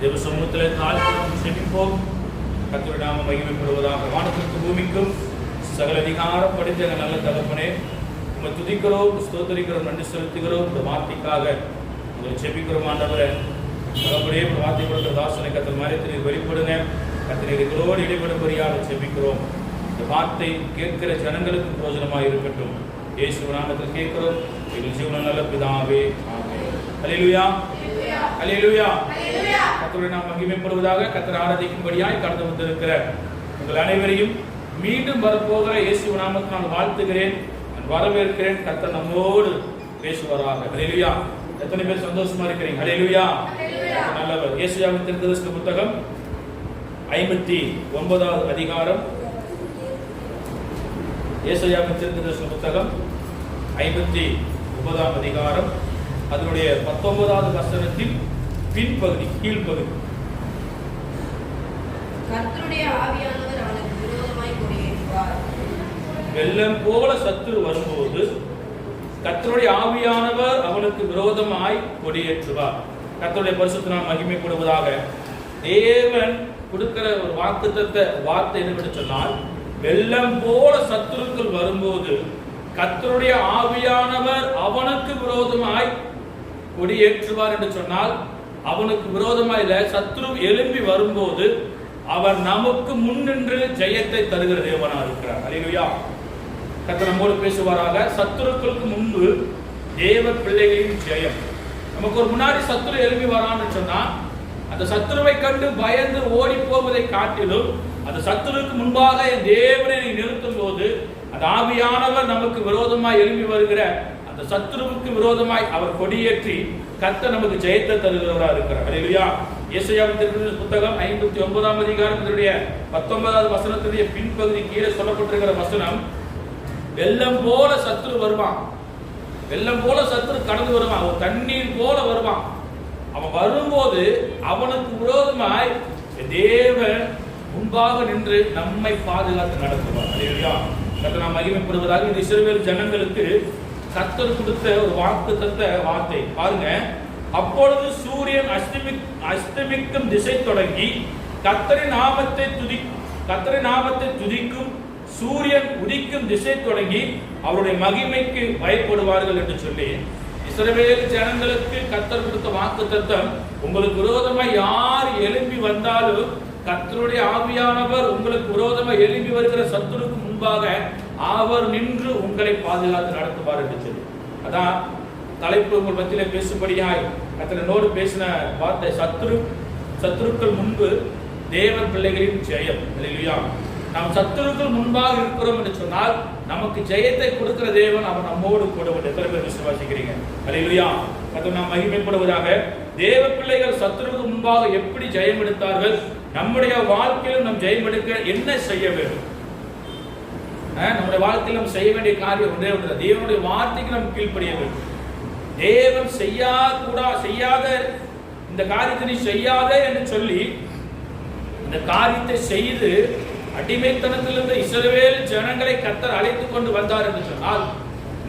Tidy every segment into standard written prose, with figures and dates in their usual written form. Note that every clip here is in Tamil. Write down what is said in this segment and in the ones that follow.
தேவ சமூகத்தில் தாழ்த்தி செபிப்போம். கர்த்தருடைய நாமம் மகிமைப்படுவதாக. வானத்திற்கும் பூமிக்கும் சகல அதிகாரம் படைத்த எங்கள் நல்ல தகப்பனே, உங்களை துதிக்கிறோம், ஸ்தோத்தரிக்கிறோம், நன்றி செலுத்துகிறோம். இந்த வார்த்தைக்காக உங்களை செபிக்கிறோம். ஆண்டவரே, தகப்பனே, வார்த்தை கொடுத்த தாசனை கர்த்தர் மறைத்து வெளிப்படுங்க. கர்த்தர் எங்களோடு இடைபடும்படியாக செபிக்கிறோம். இந்த வார்த்தை கேட்கிற ஜனங்களுக்கு பிரயோஜனமாக இருக்கட்டும். இயேசு நாமத்தில் கேட்கிறோம் எங்கள் ஜீவன நல்ல பிதாவே, ஆமென். அல்லேலூயா, அல்லேலூயா. கர்த்தருடைய நாமம் மகிமைப்படுவதாக. கர்த்தர் ஆராதிக்கும்படியாய் கடந்து வந்திருக்கிற உங்கள் அனைவரையும் மீண்டும் வரப்போகிற இயேசு நாமத்தில் நான் வாழ்த்துகிறேன், நான் வரவேற்கிறேன். கர்த்தர் நம்மோடு பேசுவாராக. அல்லேலூயா. எத்தனை பேர் சந்தோஷமா இருக்கிறீங்க? அல்லேலூயா. நல்லவர். ஏசாயாவின் தீர்க்கதரிசன புத்தகம் 59வது அதிகாரம். ஏசாயாவின் தீர்க்கதரிசன புத்தகம் 59ஆம் அதிகாரம், அதனுடைய 19வது வசனத்தின் பின்பகுதி, கீழ்ப்பகுதி. கர்த்தருடைய ஆவியானவர் அவனுக்கு விரோதமாய் கொடியேற்றுவார். வெள்ளம் போல சத்துரு வரும்போது கர்த்தருடைய ஆவியானவர் அவனுக்கு விரோதமாய் கொடியேற்றுவார். கர்த்தருடைய பரிசுத்த நாமம் மகிமைப்படுவதாக. தேவன் கொடுக்கிற ஒரு வாக்குத்தத்த வார்த்தை என்னவென்று சொன்னால், வெள்ளம் போல சத்துருக்கள் வரும்போது கர்த்தருடைய ஆவியானவர் அவனுக்கு விரோதமாய் கொடியேற்றுவார் என்று சொன்னால், அவனுக்கு விரோதமாய் இல்ல, சத்துரு எழும்பி வரும்போது அவர் நமக்கு முன்னின்று ஜெயத்தை தருகிற தேவனா இருக்கிறார். அல்லேலூயா. கர்த்தர் நம்மோடு பேசுவாராக. சத்துருக்களுக்கு முன்பு தேவ பிள்ளைகளின் ஜெயம். நமக்கு ஒரு முன்னாடி சத்துரு எழும்பி வரான்னு சொன்னா, அந்த சத்துருவை கண்டு பயந்து ஓடி போவதை காட்டிலும் அந்த சத்துருக்கு முன்பாக தேவனை நிறுத்தும் போது அந்த ஆவியானவர் நமக்கு விரோதமாய் எழும்பி வருகிற அந்த சத்துருவுக்கு விரோதமாய் அவர் கொடியேற்றி கர்த்தர் நமக்கு ஜெயத்தை தருகிறவராக இருக்கிறார். அல்லேலூயா. ஏசாயாவின் தீர்க்கதரிசன புத்தகம் 59ஆம் அதிகாரம், இதனுடைய 19வது வசனத்துடைய பின்பகுதி கீழே சொல்லப்பட்டிருக்கிற வசனம், வெள்ளம் போல சத்துரு வருவான். வெள்ளம் போல சத்துரு கடந்து வருவான். ஒரு தண்ணீர் போல வருவான். அவன் வரும்போது அவனுக்கு விரோதமாய் தேவன் முன்பாக நின்று நம்மை பாதுகாத்து நடத்துவார். அல்லேலூயா. கர்த்தர் நாம் மகிமைப்படுவதாக. இது இஸ்ரவேல் ஜனங்களுக்கு கர்த்தர் கொடுத்த ஒரு வாக்குத்தத்த வார்த்தை. பாருங்க, அப்பொழுது சூரியன் அஸ்தமிக்கும் திசை தொடங்கி கர்த்தரின் நாமத்தை துதிக்கும் சூரியன் உதிக்கும் திசை தொடங்கி அவருடைய மகிமைக்கு பயப்படுவார்கள் என்று சொல்லி இஸ்ரவேல் ஜனங்களுக்கு கர்த்தர் கொடுத்த வாக்குத்தத்தம், உங்களுக்கு விரோதமாய் யார் எழும்பி வந்தாலும் கர்த்தருடைய ஆவியானவர் உங்களுக்கு விரோதமாய் எழும்பி வருகிற சத்துருக்கு முன்பாக அவர் நின்று உங்களை பாதுகாத்து நடத்துவார் என்று சொல்லி. அதான் தலைப்பு உங்கள் மத்தியிலே பேசும்படியாய் கர்த்தரோடு பேசின வார்த்தை, சத்துருக்கள் முன்பு தேவன் பிள்ளைகளின் ஜெயம். அல்லேலூயா. நாம் சத்துருக்கள் முன்பாக இருக்கிறோம் என்று சொன்னால் நமக்கு ஜெயத்தை கொடுக்கிற தேவன் அவர் நம்மோடு கூட. எத்தனை பேர் விசுவாசிக்கிறீங்க? அல்லேலூயா. கர்த்தர் நாம் மகிமைப்படுவதாக. தேவ பிள்ளைகள் சத்துருக்கு முன்பாக எப்படி ஜெயம் எடுத்தார்கள்? நம்முடைய வாழ்க்கையிலும் நம் ஜெயம் எடுக்க என்ன செய்ய வேண்டும்? நம்முடைய வாழ்க்கையில் நாம் செய்ய வேண்டிய காரியம் ஒன்றே ஒன்று, தேவனுடைய வார்த்தைக்கு நாம் கீழ்ப்படிய வேண்டும். தேவன் செய்யாத இந்த காரியத்தை நீ செய்யாதே என்று சொல்லி இந்த காரியத்தை செய்து அடிமைத்தனத்திலிருந்து இஸ்ரவேல் ஜனங்களை கர்த்தர் அழைத்துக் கொண்டு வந்தார் என்று சொன்னால்,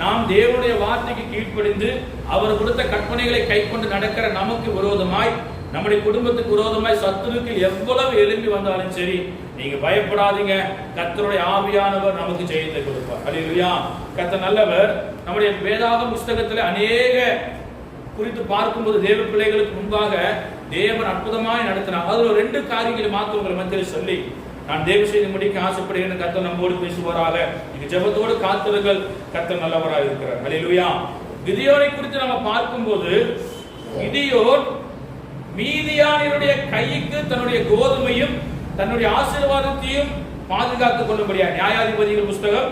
நாம் தேவனுடைய வார்த்தைக்கு கீழ்ப்படிந்து அவர் கொடுத்த கற்பனைகளை கைக்கொண்டு நடக்கிற நமக்கு விரோதமாய், நம்முடைய குடும்பத்துக்கு விரோதமாய் சத்துருக்கள் எவ்வளவு எழும்பி வந்தாலும் சரி, நீங்க பயப்படாதீங்க. கர்த்தருடைய ஆவியானவர் நமக்கு ஜெயத்தை கொடுப்பார். அல்லேலூயா. கர்த்தர் நல்லவர். நம்முடைய வேதாகம புஸ்தகத்தில் அநேக குறித்து பார்க்கும்போது தேவ பிள்ளைகளுக்கு முன்பாக தேவன் அற்புதமாய் நடத்தினார். அதுல 2 காரியங்களை மாத்திரம் உங்களை மத்தியில் சொல்லி நான் தேவ செய்தி முடிக்க ஆசைப்படுகிறேன். கர்த்தர் நம்மோடு பேசுவாராக. நீங்க ஜெபத்தோடு காத்திருங்கள். கர்த்தர் நல்லவராக இருக்கிறார். அல்லேலூயா. கிதியோனை குறித்து நம்ம பார்க்கும்போது, கிதியோன் மீதியானியருடைய கைக்கு தன்னுடைய கோதுமையும் தன்னுடைய ஆசீர்வாதத்தையும் பாதுகாத்துக் கொள்ளும்படியா. நியாயாதிபதிகள் புஸ்தகம்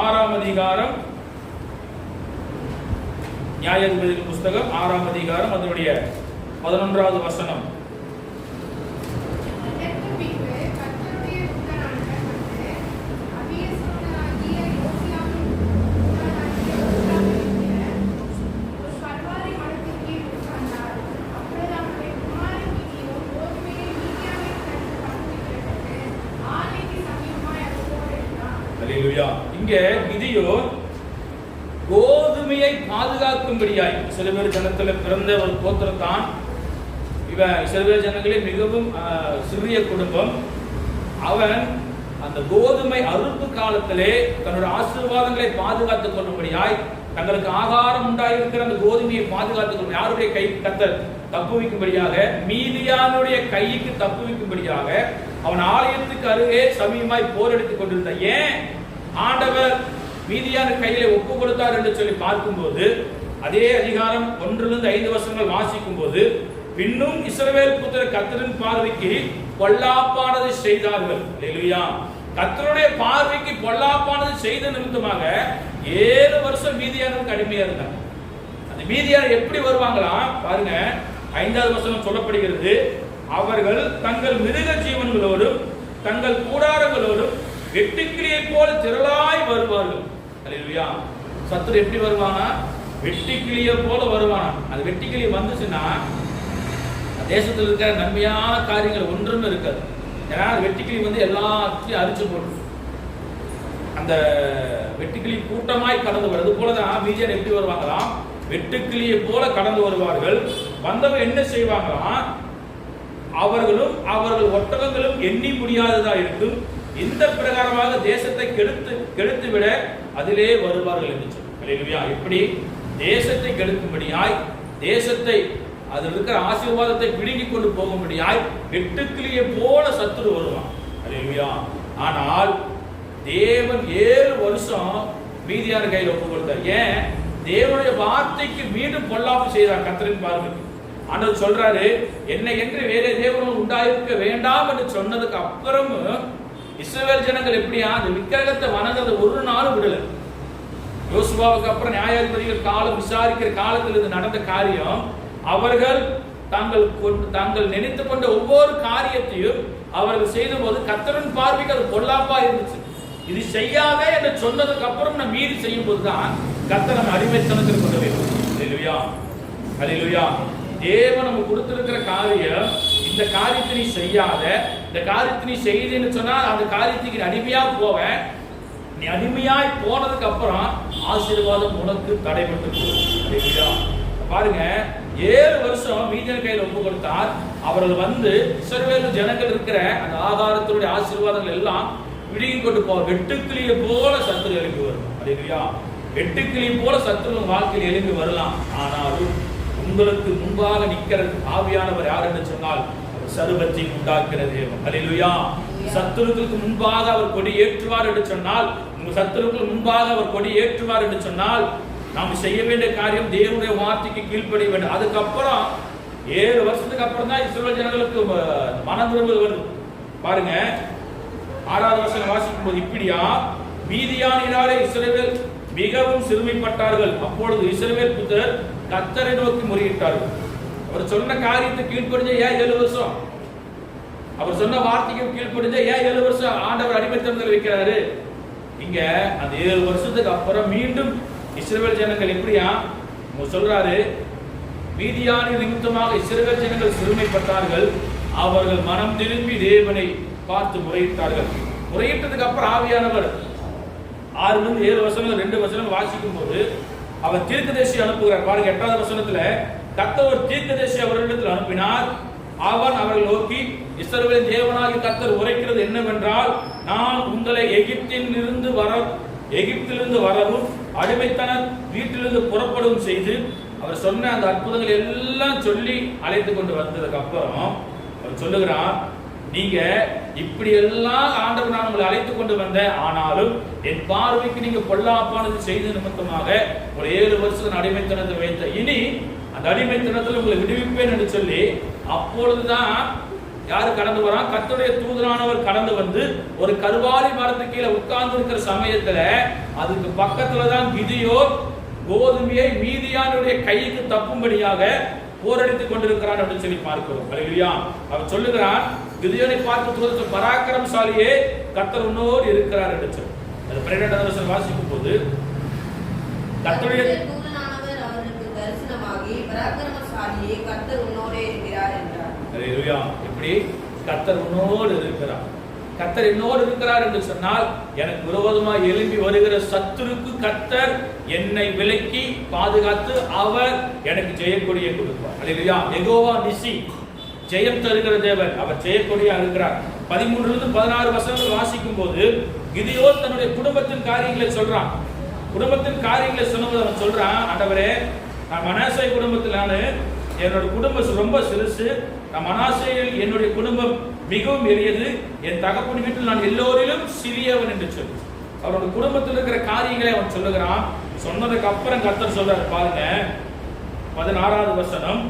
6ஆம் அதிகாரம், நியாயாதிபதிகள் புஸ்தகம் 6ஆம் அதிகாரம், அதனுடைய 11வது வசனம். இங்கே கிதியோன் கோதுமையை பாதுகாக்கும்படியாய், சில பேர் ஜனத்தில் பிறந்த ஒரு கோத்திரம் தான் இவன் இஸ்ரவேல் ஜனங்களே மிகவும் சிறிய குடும்பம். அவன் அந்த கோதுமை அறுப்பு காலத்திலே தன்னுடைய ஆசீர்வாதங்களை பாதுகாத்துக் கொள்ளும்படியாய், தங்களுக்கு ஆகாரம் உண்டாயிருக்கிற அந்த கோதுமையை பாதுகாத்துக் கொள்ளும் யாருடைய கைக்கு கர்த்தர் தப்புவிக்கும்படியாக, மீதியானுடைய கைக்கு தப்புவிக்கும்படியாக அவன் ஆலயத்துக்கு அருகே சமீபமாய் போரெடுத்துக் கொண்டிருந்த. ஏன் ஆண்டவர் மீதியான கையில ஒப்பு கொடுத்தார் என்று சொல்லி பார்க்கும்போது, அதே அதிகாரம் 1-5 வசனங்கள் வாசிக்கும் போது, பின்னும் இஸ்ரவேல் புத்திரர் கர்த்தரின் பார்வைக்கு பொல்லாப்பானதை செய்தார்கள். அல்லேலூயா. கர்த்தருடைய பார்வைக்கு பொல்லாப்பானது செய்த நிமித்தமாக 7 வருஷம் மீதியானுக்கு அடிமையா இருந்தாங்க. அந்த மீதியார் எப்படி வருவாங்களா பாருங்க, 5வது வசனம் சொல்லப்படுகிறது, அவர்கள் தங்கள் மிருக ஜீவன்களோடும் தங்கள் கூடாரங்களோடும் வெட்டுக்கிளியை போல திரளாய் வருவார்கள். அல்லேலூயா. சத்துரு எப்படி வருவானா? வெட்டுக்கிளியை போல வருவானா. அந்த வெட்டுக்கிளி வந்துச்சுன்னா தேசத்தில் இருக்கிற நன்மையான காரியங்கள் ஒன்றும் இருக்காது. ஏன்னா வெட்டுக்கிளி வந்து எல்லாத்தையும் அரிச்சு போடும். அந்த வெட்டுக்கிளி கூட்டமாய் கடந்து வருது போலதான் மீதியார் எப்படி வருவாங்களாம்? வெட்டுக்கிளியை போல கடந்து வருவார்கள். வந்தவங்க என்ன செய்வாங்களாம்? அவர்களும் அவர்கள் ஒட்டகங்களும் எண்ணி முடியாததா இருக்கும். இந்த பிரகாரமாக தேசத்தை கெடுத்து விட அதிலே வருவார்கள் என்று சொல்லி, எப்படி தேசத்தை கெடுக்கும்படியாய், தேசத்தை அதில் இருக்கிற ஆசீர்வாதத்தை பிடுங்கி கொண்டு போகும்படியாய் வெட்டுக்கிளியை போல சத்துரு வருவான். அல்லேலூயா. ஆனால் தேவன் 7 வருஷம் மீதியார் கையில் ஒப்பு கொடுத்தார். ஏன்? தேவனுடைய வார்த்தைக்கு மீண்டும் பொல்லாப்பு செய்தார் கர்த்தரின் பார்வைக்கு. ஆண்டவர் சொல்றாரு, என்னை என்று வேற தேவனும் உண்டாயிருக்க வேண்டாம் என்று சொன்னதுக்கு அப்புறம் இஸ்ரவேல் ஜனங்கள் எப்படியா அந்த விக்கிரகத்தை வணங்குறத ஒரு நாள் விடல. யோசுவாவுக்கு அப்புறம் நியாயாதிபதிகள் காலம் விசாரிக்கிற காலத்தில் இது நடந்த காரியம். அவர்கள் தாங்கள் நினைத்து கொண்ட ஒவ்வொரு காரியத்தையும் அவர்கள் செய்த போது கர்த்தரின் பார்வைக்கு அது பொல்லாப்பா இருந்துச்சு. இது செய்யாத என்று சொன்னதுக்கு அப்புறம் நம்ம மீறி செய்யும் போதுதான் கர்த்தர் நம்ம அடிமைத்தனத்தில் கொண்டு வைக்கும். அல்லேலூயா. அல்லேலூயா. தேவன் நம்ம கொடுத்திருக்கிற காரியம், இந்த காரியத்தை நீ செய்யாத, இந்த காரியத்தை நீ செய்தேன்னு சொன்னா அந்த காரியத்துக்கு அடிமையா போவேன். நீ அடிமையாய் போனதுக்கு அப்புறம் ஆசீர்வாதம் உனக்கு தடைபட்டு போகும். பாருங்க, 7 வருஷம் மீதியார் கையில் ஒப்பு கொடுத்தார். அவர்கள் வந்து இஸ்ரவேல் ஜனங்கள் இருக்கிற அந்த ஆகாரத்தினுடைய ஆசீர்வாதங்கள் எல்லாம் விடுங்கி கொண்டு போவார். வெட்டுக்கிளியை போல சத்துரு எழுப்பி வரும். அல்லேலூயா. வெட்டுக்கிளியை போல சத்துரு வாழ்க்கையில் எழுப்பி வரலாம். ஆனாலும் உங்களுக்கு முன்பாக நிற்கிற ஆவியானவர் யார் என்று சொன்னால் சர்வத்தை உண்டாக்குற தேவன். அல்லேலூயா. சத்துருக்களுக்கு முன்பாக அவர் கொடி ஏற்றுவார் என்று சொன்னால், உங்க சத்துருக்களுக்கு முன்பாக அவர் கொடி ஏற்றுவார் என்று சொன்னால், நாம் செய்ய வேண்டிய காரியம் தேவனுடைய வார்த்தைக்கு கீழ்ப்படிய வேண்டும். அதுக்கப்புறம் 7 வருஷத்துக்கு அப்புறம் தான் இஸ்ரவேல் ஜனங்களுக்கு மனம் திரும்புதல் வருது. பாருங்க, 6வது வசனம் வாசிக்கும் போது, இப்படியா மீதியானினாலே இஸ்ரவேல் மிகவும் சிறுமைப்பட்டார்கள். அப்பொழுது இஸ்ரவேல் புத்திரர் கர்த்தரை நோக்கி முறையிட்டார்கள். அவர் சொன்ன காரியத்தை கீழ்ப்படிஞ்ச ஏன் 7 வருஷம்? அவர் சொன்ன வார்த்தைக்கு கீழ்ப்படிஞ்ச ஏன் 7 வருஷம் ஆண்டவர் அடிமைத்தனத்தில் வைக்கிறாரு? இங்க அந்த 7 வருஷத்துக்கு அப்புறம் மீண்டும் இஸ்ரவேல் ஜனங்கள் எப்படியா சொல்றாரு, மீதியானி நிமித்தமாக இஸ்ரவேல் ஜனங்கள் சிறுமைப்பட்டார்கள். அவர்கள் மனம் திரும்பி தேவனை பார்த்து முறையிட்டார்கள். முறையிட்டதுக்கு அப்புறம் ஆவியானவர் 6-7 வசனங்கள் 2 வசனங்கள் வாசிக்கும் போது அவர் தீர்க்கதரிசி அனுப்புகிறார். பாருங்க, 8வது வசனத்துல கர்த்தர் ஒரு தீர்க்கதரிசி அவர்களிடத்தில் அனுப்பினார். அவன் அவர்கள் நோக்கி, இஸ்ரவேலின் தேவனாகிய கர்த்தர் உரைக்கிறது என்னவென்றால், நான் உங்களை எகிப்திலிருந்து வரவும் அடிமைத்தன வீட்டிலிருந்து புறப்படவும் செய்து, அவர் சொன்ன அந்த அற்புதங்கள் எல்லாம் சொல்லி அழைத்து கொண்டு வந்ததுக்கு அப்புறம் அவர் சொல்லுகிறார், நீங்க இப்படி எல்லாம் ஆண்டவர் நான் உங்களை அழைத்து கொண்டு வந்தேன், ஆனாலும் என் பார்வைக்கு நீங்க பொல்லாப்பானது செய்த நிமித்தமாக ஒரு 7 வருஷம் அடிமைத்தனத்தை வைத்த, இனி அந்த அடிமைத்தனத்தில் உங்களை விடுவிப்பேன் என்று சொல்லி, அப்பொழுதுதான் யாரு கடந்து வரான்? கர்த்தருடைய தூதனானவர் கடந்து வந்து ஒரு கருவாலி மரத்துக்கு கீழே உட்கார்ந்து இருக்கிற சமயத்துல அதுக்கு பக்கத்துல தான் கிதியோன் கோதுமையை மீதியானுடைய கைக்கு தப்பும்படியாக போரடித்துக் கொண்டிருக்கிறான் அப்படின்னு சொல்லி பார்க்கிறோம். அல்லேலூயா. அவர் சொல்லுகிறான், கிதியோனை பார்த்து பராக்கிரமசாலியே கர்த்தர் உன்னோடு இருக்கிறார் என்று சொல்லி. அது 12வது வசனம் வாசிக்கும் போது கர்த்தருடைய தூதனானவர் அவருக்கு தரிசனமாகி பராக்கிரமசாலியே கர்த்தர் உன்னோடு இருக்கிறார் என்றார். அல்லேலூயா. எப்படி கர்த்தர் உன்னோடு இருக்கிறார்? கர்த்தர் என்னோடு இருக்கிறார் என்று சொன்னால், எனக்கு விரோதமாக எழும்பி வருகிற சத்துருக்கு கர்த்தர் என்னை விலக்கி பாதுகாத்து அவர் எனக்கு ஜெயக்கொடியை கொடுப்பார். அல்லேலூயா. யெகோவா நிசி, ஜெயம் தருகிற தேவன், அவர் ஜெயக்கொடியா இருக்கிறார். 13 16 வசனங்கள் வாசிக்கும் போது கிதியோன் தன்னுடைய குடும்பத்தின் காரியங்களை சொல்றான். குடும்பத்தின் காரியங்களை சொல்லும்போது அவன் சொல்றான், ஆண்டவரே, நான் மனாசே குடும்பத்தில் என்னோட குடும்பம் ரொம்ப சிறுசு, நான் மனாசேயில் என்னுடைய குடும்பம் மிகவும் எளியது, என் தகப்பன் வீட்டில் நான் எல்லோரிலும் சிறியவன் என்று சொல்லி அவரோட குடும்பத்தில் இருக்கிற காரியங்களை அவன் சொல்லுகிறான். சொன்னதுக்கு அப்புறம் கர்த்தர் சொல்றாரு பாருங்க, 16வது வசனம்,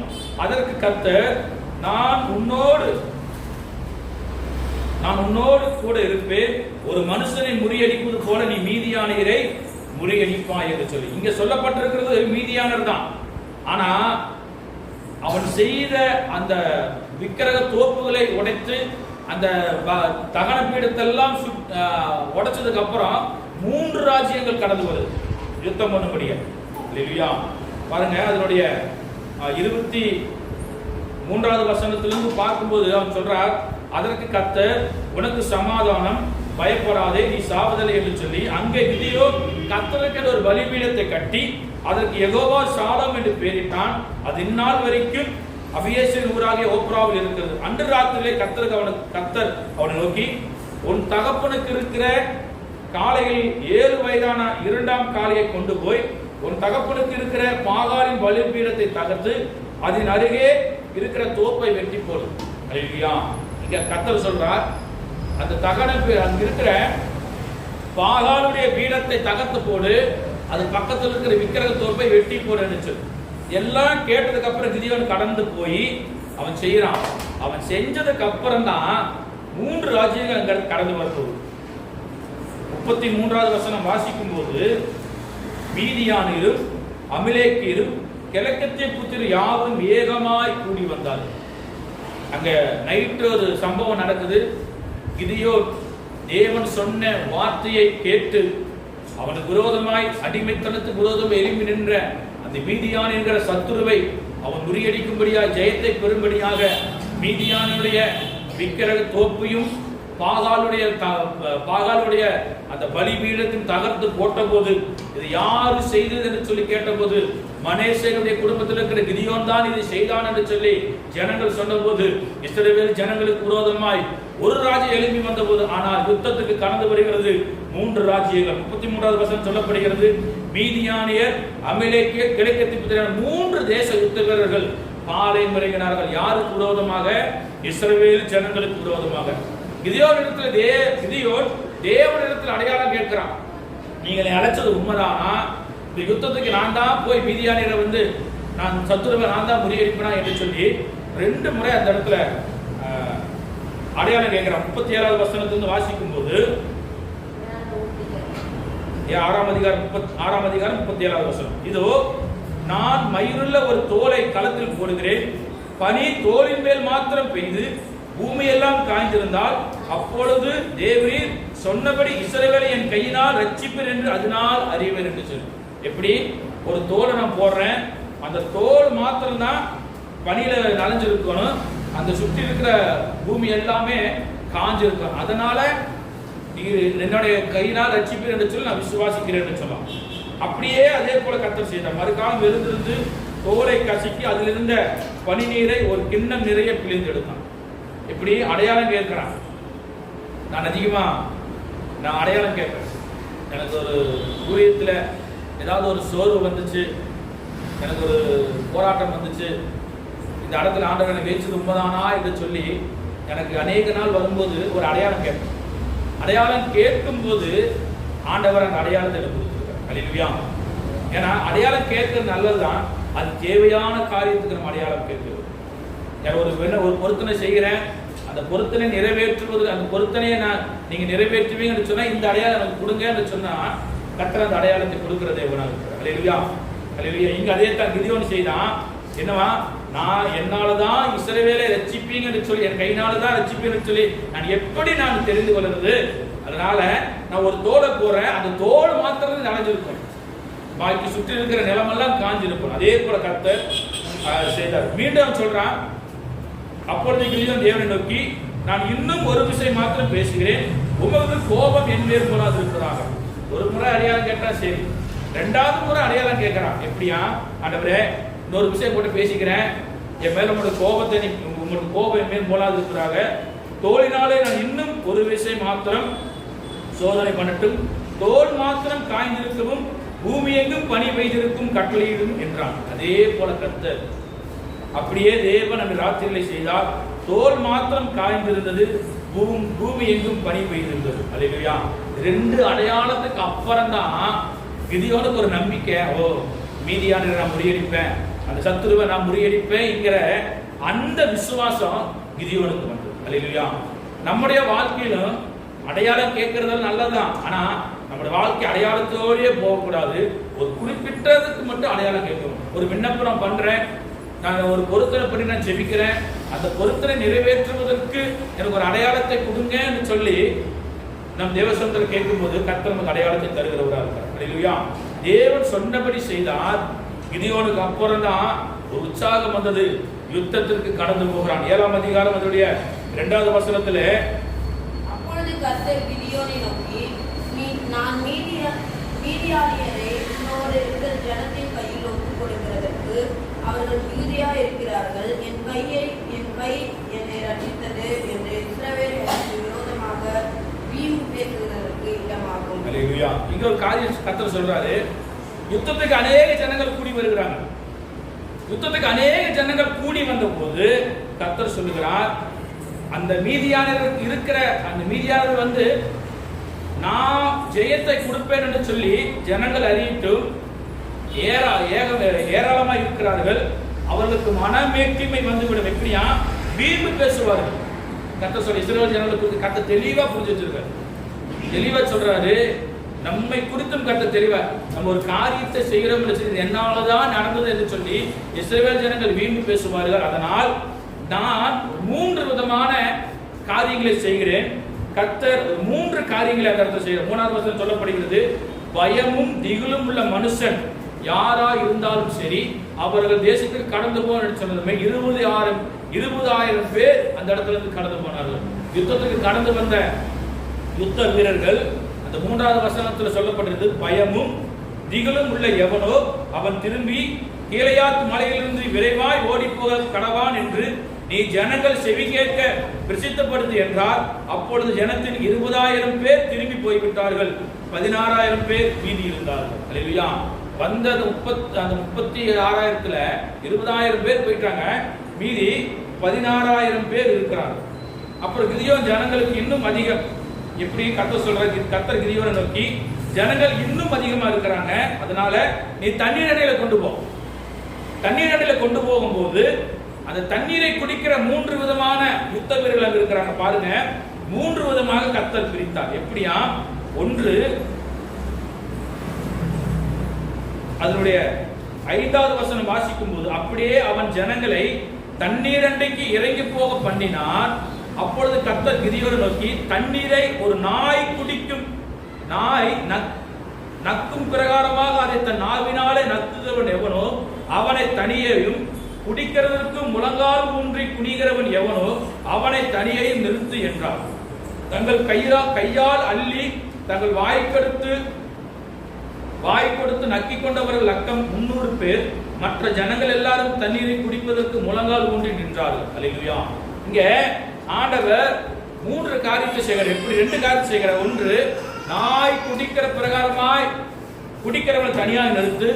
அதற்கு கர்த்தர், நான் உன்னோடு கூட இருப்பேன், ஒரு மனுஷனை முறியடிப்பது போல நீ மீதியானரை முறியடிப்பாய் என்று சொல்லி. இங்க சொல்லப்பட்டிருக்கிறது மீதியானர் தான். ஆனா அவன் செய்த அந்த விக்கிரக தோப்புகளை உடைத்து அந்த தகன பீடத்தெல்லாம் உடைச்சதுக்கு அப்புறம் 3 ராஜ்யங்கள் கடந்து வருது யுத்தம் பண்ணும்படியா. இல்லையா? பாருங்க, அதனுடைய 23வது வசனத்திலிருந்து பார்க்கும்போது அவன் சொல்றார், அதற்கு கர்த்தர், உனக்கு சமாதானம், பயப்படாதே, நீ சாவதில்லை என்று சொல்லி அங்கே கிதியோன் கர்த்தருக்கு ஒரு பலிபீடத்தை கட்டி அதற்கு யெகோவா ஷாலோம் என்று பெயரிட்டான். அது இந்நாள் வரைக்கும் அபியேசரின் ஊராகிய ஓப்ராவில் இருக்கிறது. அன்று ராத்திரிலே கர்த்தர் அவனை நோக்கி, உன் தகப்பனுக்கு இருக்கிற காளையில் 7 வயதான 2ஆம் காளையை கொண்டு போய் உன் தகப்பனுக்கு இருக்கிற பாகாலின் பலிபீடத்தை தகர்த்து அதன் அருகே இருக்கிற தோப்பை வெட்டி போடு. அல்லேலூயா. இங்க கர்த்தர் சொல்றார், அந்த அங்க இருக்கிற பாகாலுடைய பீடத்தை தகர்த்து போடு, அது பக்கத்தில் இருக்கிற விக்கிரக தோப்பை வெட்டி போடுன்னு சொல்லி எல்லாம் கேட்டதுக்கு அப்புறம் கிதியோன் கடந்து போய் அவன் செய்யறான். அவன் செஞ்சதுக்கு அப்புறம் தான் 3 ராஜ்யங்கள் அங்க கடந்து வரப்போகுது. 33வது வசனம் வாசிக்கும் போது, மீதியானிலும் அமிலேக்கியரும் கிழக்கத்திய புத்திர யாவும் ஏகமாய் கூடி வந்தார்கள். அங்க நைட்டு ஒரு சம்பவம் நடக்குது. கிதியோன் தேவன் சொன்ன வார்த்தையை கேட்டு அவனுக்கு விரோதமாய் அடிமைத்தனத்துக்கு விரோதமாக எழும்பி நின்ற அந்த மீதியான் என்கிற சத்துருவை அவன் முறியடிக்கும்படியாக ஜெயத்தை பெறும்படியாக மீதியானுடைய விக்கிரக தோப்பையும் பாகாலுடைய அந்த பலிபீடத்தையும் தகர்த்து போட்ட போது, இது யாரு செய்தது என்று சொல்லி கேட்டபோது, மனேசேனுடைய குடும்பத்தில் இருக்கிற கிதியோன் தான் இதை செய்தான் என்று சொல்லி ஜனங்கள் சொன்னபோது, இஸ்ரவேல் ஜனங்களுக்கு விரோதமாய் ஒரு ராஜ்யம் எழுப்பி வந்தபோது, ஆனால் யுத்தத்துக்கு கடந்து வருகிறது 3 ராஜ்யங்கள். 33வது வசனம் சொல்லப்படுகிறது, மீதியானியர், அமிலேக்கியர், கிழக்கத்திய புத்திரர் 3 தேச யுத்த வீரர்கள் பாளையம் இறங்கினார்கள். யாருக்கு விரோதமாக? இஸ்ரவேல் ஜனங்களுக்கு விரோதமாக. கிதியோன் தேவனிடத்தில் அடையாளம் கேட்கிறான். நீங்களை அழைச்சது உண்மைதானா? இந்த யுத்தத்துக்கு நான் தான் போய் மீதியானியரை நான் சத்துருவை நான் தான் முறியடிப்பேனா என்று சொல்லி 2 முறை அந்த இடத்துல அடையாளம் கேட்கிறான். 37வது வசனத்திலிருந்து வாசிக்கும் போது 6ஆம் அதிகாரம் 37வது வசனம், இதோ நான் மயிருள்ள ஒரு தோலை களத்தில் போடுகிறேன், பனி தோலின் மேல் மாத்திரம் பெய்து பூமியெல்லாம் காய்ந்திருந்தால் அப்பொழுது தேவரீர் சொன்னபடி இஸ்ரவேலை என் கையினால் ரட்சிப்பேன் என்று அதனால் அறிவேன் என்று சொல்லி. எப்படி? ஒரு தோலை நான் போடுறேன், அந்த தோல் மாத்திரம் தான் பனியில நனைஞ்சிருக்கணும், அந்த சுற்றி இருக்கிற பூமி எல்லாமே காஞ்சிருக்கும், அதனால என்னுடைய கையினால் ரட்சிப்பேன் என்று சொல்லி நான் விசுவாசிக்கிறேன் என்று சொல்லலாம். அப்படியே அதே போல கர்த்தர் செய்தார். மறுகாலம் எழுந்திருந்து தோலை கசக்கி அதில் இருந்த பனி நீரை ஒரு கிண்ணம் நிறைய பிழிந்து எடுத்தான். இப்படி அடையாளம் கேட்கிறான். நான் அடையாளம் கேட்கிறேன். எனக்கு ஒரு ஊழியத்தில் ஏதாவது ஒரு சோர்வு வந்துச்சு, எனக்கு ஒரு போராட்டம் வந்துச்சு, இந்த இடத்துல ஆண்டவர் எனக்கு ஜெயிச்சது உண்மைதானா என்று சொல்லி எனக்கு அநேக நாள் வரும்போது ஒரு அடையாளம் கேட்பேன். அடையாளம் கேட்கும் போது ஆண்டவர் அந்த அடையாளத்தை எனக்கு கொடுத்துருக்கார். அல்லேலூயா. ஏன்னா அடையாளம் கேட்கறது நல்லதுதான், அது தேவையான காரியத்துக்கு நம்ம அடையாளம் கேட்கிறது. ஒரு பொருத்தனை செய்கிறேன், அந்த பொருத்தனை நிறைவேற்றுவது, அந்த பொருத்தனையை நீங்க நிறைவேற்றுவீங்கன்னு சொன்னா இந்த அடையாளம் எனக்கு கொடுங்கன்னு சொன்னா கர்த்தர் அந்த அடையாளத்தை கொடுக்கிற தேவனாக இருக்கிறார். அல்லேலூயா. அல்லேலூயா. இங்க அதே தான் கிதியோன் செய்தான். என்னவா? நான் என்னாலதான் இஸ்ரவேலை ரட்சிப்பீங்கன்னு சொல்லி, என் கையினாலதான் ரட்சிப்பீங்கன்னு சொல்லி எப்படி நான் தெரிந்து கொள்றது? அதனால நான் ஒரு தோலை போறேன், அந்த தோல் மாத்திரம் நனைஞ்சிருக்கும், பாக்கி சுற்றி இருக்கிற நிலமெல்லாம் காஞ்சிருக்கும். அதே போல கர்த்தர் செய்தார். மீண்டும் சொல்றான், அப்பொழுது கிதியோன் தேவனை நோக்கி, நான் இன்னும் ஒரு விஷயம் மாத்திரம் பேசுகிறேன், உமது கோபம் என் மேல் போலாது இருக்கிறாங்க. ஒரு முறை அடையாளம் கேட்டா சரி, 2வது முறை அடையாளம் கேட்கிறான். எப்படியா? ஆண்டவரே, இன்னொரு விஷயம் போட்டு பேசிக்கிறேன், என் மேல உங்களோட கோபத்தை உங்களுக்கு கோபம் மேல் போலாது இருக்கிறாங்க. தோளினாலே நான் இன்னும் ஒரு விஷயம் மாத்திரம் சோதனை பண்ணட்டும், தோல் மாத்திரம் காய்ந்திருக்கவும் பூமி எங்கும் பனி பெய்திருக்கும் கட்டளையிடும் என்றான். அதே போல கர்த்தர் அப்படியே தேவன் அந்த ராத்திரிகளை செய்தார். தோல் மாத்திரம் காய்ந்திருந்தது, பூமி எங்கும் பனி பெய்திருந்தது. அல்லேலூயா. 2 அடையாளத்துக்கு அப்புறம் தான் கிதியோனுக்கு ஒரு நம்பிக்கை, ஓ மீதியானரை நான் முறியடிப்பேன், அந்த சத்துருவை நான் முறியடிப்பேன்ங்கிற அந்த விசுவாசம் கிதியோனுக்கு வந்தது. அல்லேலூயா. நம்முடைய வாழ்க்கையிலும் அடையாளம் கேட்கறதால நல்லதுதான், ஆனா நம்முடைய வாழ்க்கை அடையாளத்தோடயே போகக்கூடாது. ஒரு குறிப்பிட்டதுக்கு மட்டும் அடையாளம் கேட்கணும். ஒரு விண்ணப்பம் நான் பண்றேன், நான் ஒரு பொருத்தனை பண்ணி நான் ஜெபிக்கிறேன், அந்த பொருத்தனை நிறைவேற்றுவதற்கு எனக்கு ஒரு அடையாளத்தை கொடுங்கன்னு சொல்லி நம் தேவசனத்தில் கேட்கும்போது கர்த்தர் நமக்கு அடையாளத்தை தருகிறவராக இருக்கிறார். அல்லேலூயா. தேவன் சொன்னபடி செய்தார். கிதியோனுக்கு அப்புறம் தான் ஒரு உற்சாகம் வந்தது. யுத்தத்திற்கு கடந்து போகிறான். 7ஆம் அதிகாரம் அதனுடைய 2வது வசனத்தில், அப்பொழுது கர்த்தர் கிதியோனை நோக்கி, நான் மீதியானியரை உன்னோடு இருக்கிற ஜனத்தின் கையில் ஒப்புக் கொடுக்கிறதற்கு அவர்கள் மிகுதியா இருக்கிறார்கள். என் கை என்னை ரட்சித்தது என்று இஸ்ரவேலுக்கு விரோதமாக வீம்பு பேசுவதற்கு இடமாகும். அல்லேலூயா. இங்க ஒரு காரியம் கர்த்தர் சொல்றாரு. யுத்தத்துக்கு அநேக ஜனங்கள் கூடி வருகிறாங்க. யுத்தத்துக்கு அநேக ஜனங்கள் கூடி வந்த போது கர்த்தர் சொல்லுகிறார், அந்த மீதியானவர் இருக்கிற அந்த மீதியானவர் வந்து நான் ஜெயத்தை கொடுப்பேன் என்று சொல்லி ஜனங்கள் அறியிட்டும் ஏராளமா இருக்கிறார்கள். அவர்களுக்கு மனமேட்டிமை வந்துவிடும். எப்படியா வீம்பு பேசுவார்கள். கர்த்தர் சொல்லி இஸ்ரவேல் ஜனங்களுக்கு கர்த்தர் தெளிவா புரிஞ்சு வச்சிருக்காரு. தெளிவா சொல்றாரு, நம்மை குறித்தும் கர்த்தர் தெளிவா, நம்ம ஒரு காரியத்தை செய்கிறோம் என்னாலதான் நடந்தது என்று சொல்லி இஸ்ரவேல் ஜனங்கள் வீம்பு பேசுவார்கள். அதனால் நான் 3 விதமான காரியங்களை செய்கிறேன். கர்த்தர் 3 காரியங்களை அந்த இடத்துல செய்கிறார். 3வது வசனம் சொல்லப்படுகிறது, பயமும் திகிலும் உள்ள மனுஷன் யாரா இருந்தாலும் சரி அவர்கள் தேசத்துக்கு கடந்து போன சொன்னதுமே 20,000 பேர் அந்த இடத்துல இருந்து கடந்து போனார்கள். யுத்தத்துக்கு கடந்து வந்த யுத்த வீரர்கள். அந்த 3வது வசனத்தில் சொல்லப்பட்டிருந்தது, பயமும் திகிலும் உள்ள எவனோ அவன் திரும்பி கீலேயாத் மலையிலிருந்து விரைவாய் ஓடிப்போக கடவான் என்று நீ ஜனங்கள் செவி கேட்க பிரசித்தப்படுத்து என்றார். அப்பொழுது ஜனத்தின் 20,000 பேர் திரும்பி போய்விட்டார்கள், 16,000 பேர் மீதி இருந்தார்கள். அல்லேலூயா. வந்த 36,000த்துல 20,000 பேர் போயிட்டாங்க, மீதி 16,000 பேர் இருக்கிறாங்க. அப்புறம் கிதியோன் ஜனங்களுக்கு இன்னும் அதிகம், எப்படி கர்த்தர் சொல்றாரு, கர்த்தர் கிதியோனை நோக்கி ஜனங்கள் இன்னும் அதிகமா இருக்கிறாங்க, அதனால நீ தண்ணீர் அணையில கொண்டு போ. தண்ணீர் அணையில கொண்டு போகும்போது அந்த தண்ணீரை குடிக்கிற 3 விதமான யுத்த வீரர்கள் அங்க இருக்கிறாங்க. பாருங்க, 3 விதமாக கர்த்தர் பிரித்தார். எப்படியா, ஒன்று அதனுடைய 5வது வசனம் வாசிக்கும் போது, அப்படியே அவன் ஜனங்களை தண்ணீர் அண்டைக்கு இறங்கி போக பண்ணினான். அப்பொழுது கர்த்தர் கிதியோனை நோக்கி, தண்ணீரை ஒரு நாய் குடிக்கும், நாய் நக்கும் பிரகாரமாக அதை தன் நாவினாலே நக்குகிறவன் எவனோ அவனை தனியையும், குடிக்கிறதற்கு முழங்கால் ஊன்றி குடிக்கிறவன் எவனோ அவனை தனியையும் நிறுத்து என்றார். தங்கள் கையால் அள்ளி தங்கள் வாய் கொடுத்து நக்கி கொண்டவர்கள் லக்கம் 300 பேர். மற்ற ஜனங்கள் எல்லாரும் தண்ணீரை குடிப்பதற்கு முழங்கால் ஊன்றி நின்றார்கள். அல்லேலூயா. இங்க ஆண்டவர் 3 காரியத்தை செய்கிறார். எப்படி 2 காரியத்தை செய்கிறார். ஒன்று, நாய் குடிக்கிற பிரகாரமாய் குடிக்கிறவனை தனியாக நிறுத்து,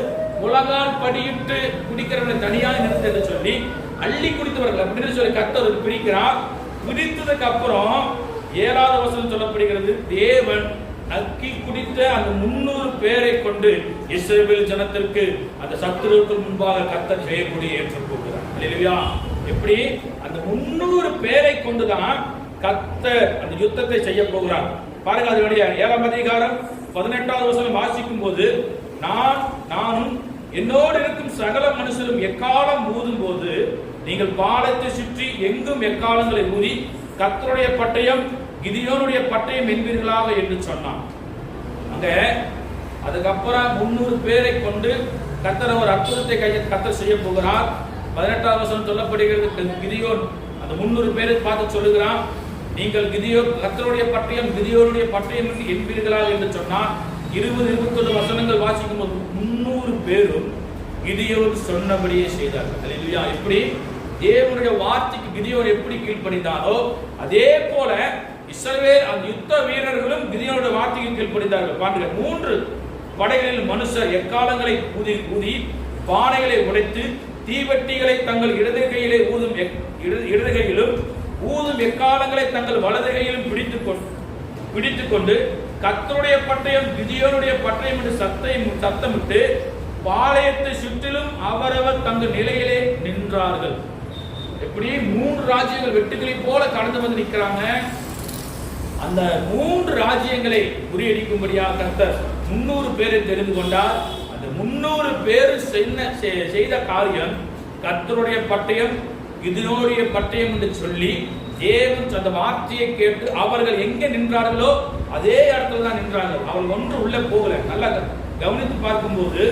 முழங்கால் படியிட்டு குடிக்கிறவனை தனியாக நிறுத்து என்று சொல்லி அள்ளி குடித்தவர்கள் அப்படின்னு சொல்லி கர்த்தர் பிரிக்கிறார். பிரித்ததுக்கு அப்புறம் 7வது வசனம் சொல்லப்படுகிறது, தேவன் நக்கி குடித்த அந்த 300 பேரை கொண்டு இஸ்ரவேல் ஜனத்திற்கு அந்த சத்துருவுக்கு முன்பாக கர்த்தர் ஜெயக்கொடி ஏற்றப் போகிறார். அல்லேலூயா. எப்படி அந்த 300 பேரை கொண்டுதான் கர்த்தர் அந்த யுத்தத்தை செய்ய போகிறார். பாருங்க, அதனுடைய 7ஆம் அதிகாரம் 18வது வசனம் வாசிக்கும் போது, நானும் என்னோடு இருக்கும் சகல மனுஷரும் எக்காலம் ஊதும் போது நீங்கள் பாலத்தை சுற்றி எங்கும் எக்காலங்களை ஊதி கர்த்தருடைய பட்டயம் கிதியோனுடைய பட்டயம் என்பீர்களாக என்று சொன்னான். அங்க அதுக்கப்புறம் 300 பேரை கொண்டு கர்த்தர் ஒரு அற்புதத்தை கர்த்தர் செய்ய போகிறார். 18வது வசனம் சொல்லப்படுகிறது, கிதியோன் அந்த 300 பேரை பார்த்து சொல்லுகிறான், நீங்கள் கர்த்தருடைய பட்டயம் கிதியோனுடைய பட்டயம் என்பீர்களாக என்று சொன்னான். 20-21 வசனங்கள் வாசிக்கும் போது 300 பேரும் கிதியோன் சொன்னபடியே செய்தார்கள். அல்லேலூயா. இப்படி தேவனுடைய வார்த்தைக்கு கிதியோன் எப்படி கீழ்ப்படிந்தாரோ அதே போல இஸ்ரவேல் அந்த யுத்த வீரர்களும் கிதியோனுடைய வார்த்தைக்கு கீழ்ப்படிந்தார்கள். பாருங்க, 3 படைகளில் மனுஷர் எக்காலங்களை ஊதி ஊதி பானைகளை உடைத்து தீவட்டிகளை தங்கள் இடது கையிலும் ஊதும் எக்காலங்களை தங்கள் வலது கையிலும் பிடித்துக் கொண்டு கர்த்தருடைய பட்டயம் கிதியோனுடைய பட்டயம் என்று சத்தமிட்டு பாளையத்தை சுற்றிலும் அவரவர் தங்கள் நிலையிலே நின்றார்கள். எப்படி 3 ராஜ்யங்கள் வெட்டுக்களை போல கடந்து வந்து நிற்கிறாங்க. அந்த 3 ராஜ்யங்களை முறியடிக்கும்படியாக கர்த்தர் 300 பேரை தெரிந்து கொண்டார். அந்த 300 பேர் செய்த காரியம் கர்த்தருடைய பட்டயம் கிதியோனுடைய பட்டயம் என்று சொல்லி தேவன் அந்த வார்த்தையை கேட்டு அவர்கள் எங்கே நின்றார்களோ அதே இடத்துல தான் நின்றார்கள். அவர்கள் ஒன்று உள்ள போகல. நல்லா கவனித்து பார்க்கும்போது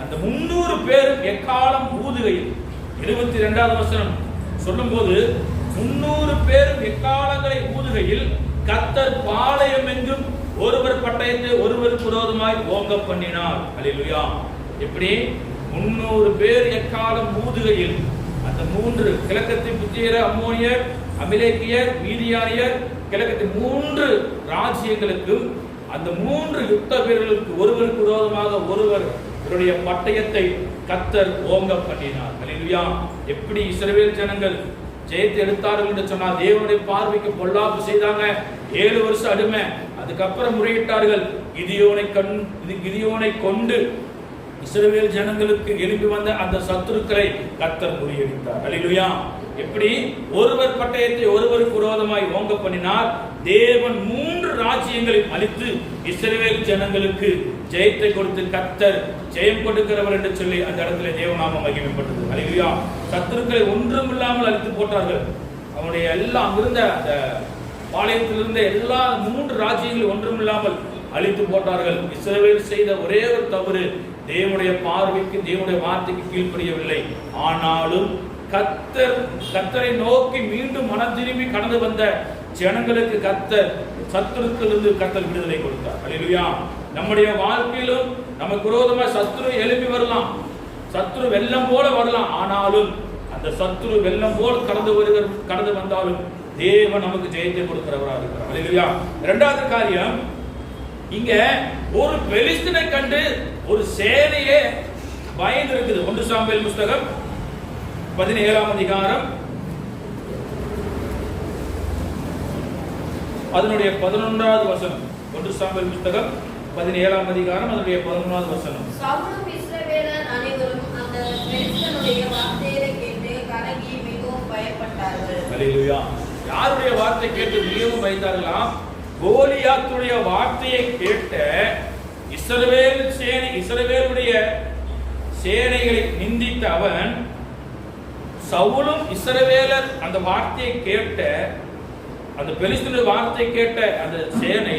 அந்த 300 பேரும் எக்காலம் ஊதுகையில் 22வது வசனம் சொல்லும் போது 300 பேரும் எக்காலங்களை ஊதுகையில் கர்த்தர் பாளையம் எங்கும் ஒருவர் பட்டயத்தை ஒருவருக்கு விரோதமாய் ஓங்க பண்ணினார். அல்லேலூயா. எப்படி 300 பேர் எக்காலம் ஊதுகையில் அந்த 3 கிழக்கத்தின் புத்தியர், அம்மோனியர், அமிலேக்கியர், மீதியானியர், கிழக்கத்தின் 3 ராஜ்யங்களுக்கும் அந்த 3 யுத்த வீரர்களுக்கு ஒருவருக்கு விரோதமாக ஒருவர் இவருடைய பட்டயத்தை கர்த்தர் ஓங்க பண்ணினார். அல்லேலூயா. எப்படி இஸ்ரவேல் ஜனங்கள் ஜெயத்தை எடுத்தார்கள் என்று சொன்னால் தேவனுடைய பார்வைக்கு பொல்லாப்பு செய்தாங்க. 7 வருஷம் அடிமை. அதுக்கப்புறம் முறையிட்டார்கள். கிதியோனை கொண்டு இஸ்ரவேல் ஜனங்களுக்கு எழுப்பி வந்த அந்த சத்துருக்களை கர்த்தர் முறியடித்தார். அல்லேலூயா. எப்படி ஒருவர் பட்டயத்தை ஒருவருக்கு விரோதமாய் ஓங்க பண்ணினார். தேவன் 3 ராஜ்யங்களை அளித்து இஸ்ரவேல் ஜனங்களுக்கு ஜெயத்தை கொடுத்து கர்த்தர் ஜெயம் கொடுக்கிறவர் என்று சொல்லி அந்த இடத்துல தேவநாமம் மகிமைப்பட்டது. அல்லேலூயா. சத்துருக்களை ஒன்றுமில்லாமல் அழித்து போட்டார்கள். அவனுடைய எல்லாம் இருந்த அந்த பாளையத்தில் இருந்த எல்லா 3 ராஜ்யங்களும் ஒன்றுமில்லாமல் அழித்து போட்டார்கள். இஸ்ரவேல் செய்த ஒரே ஒரு தவறு, தேவனுடைய பார்வைக்கு தேவனுடைய வார்த்தைக்கு கீழ்ப்படியவில்லை. ஆனாலும் கர்த்தரை நோக்கி மீண்டும் மனம் திரும்பி கடந்து வந்த ஜனங்களுக்கு கர்த்தர் சத்துருக்களிலிருந்து கர்த்தர் விடுதலை கொடுத்தார். அல்லேலூயா. நம்முடைய வாழ்க்கையிலும் நமக்கு விரோதமா சத்துரு எழுப்பி வரலாம், சத்துரு வெள்ளம் போல வரலாம். ஆனாலும் அந்த சத்துரு வெள்ளம் போல் கடந்து வந்தாலும் தேவன் நமக்கு ஜெயத்தை கொடுக்கிறவராக இருக்கிறார். அல்லேலூயா. 2வது காரியம், இங்க ஒரு பெலிஸ்தனை கண்டு ஒரு சேனையே பயந்து இருக்குது. 1 சாமுவேல் புத்தகம் 17ஆம் அதிகாரம் அதனுடைய 11வது வசனம். 1 சாமுவேல் புத்தகம் 17ஆம் அதிகாரம் அதனுடைய 11வது வசனம். சவுலும் இஸ்ரவேலர் அனைவரும் அந்த பெலிஸ்தனுடைய வார்த்தையை கேட்டு கலங்கி மிகவும் பயப்பட்டார்கள். அல்லேலூயா. யாருடைய வார்த்தை கேட்டு மிகவும் பயந்தார்களாம்? கோலியாத்துடைய வார்த்தையை கேட்ட இஸ்ரவேலுடைய சேனைகளை நிந்தித்த அவன், சவுலும் இஸ்ரவேலர் அந்த வார்த்தையை கேட்ட அந்த பெலிஸ்தனுடைய வார்த்தை கேட்ட அந்த சேனை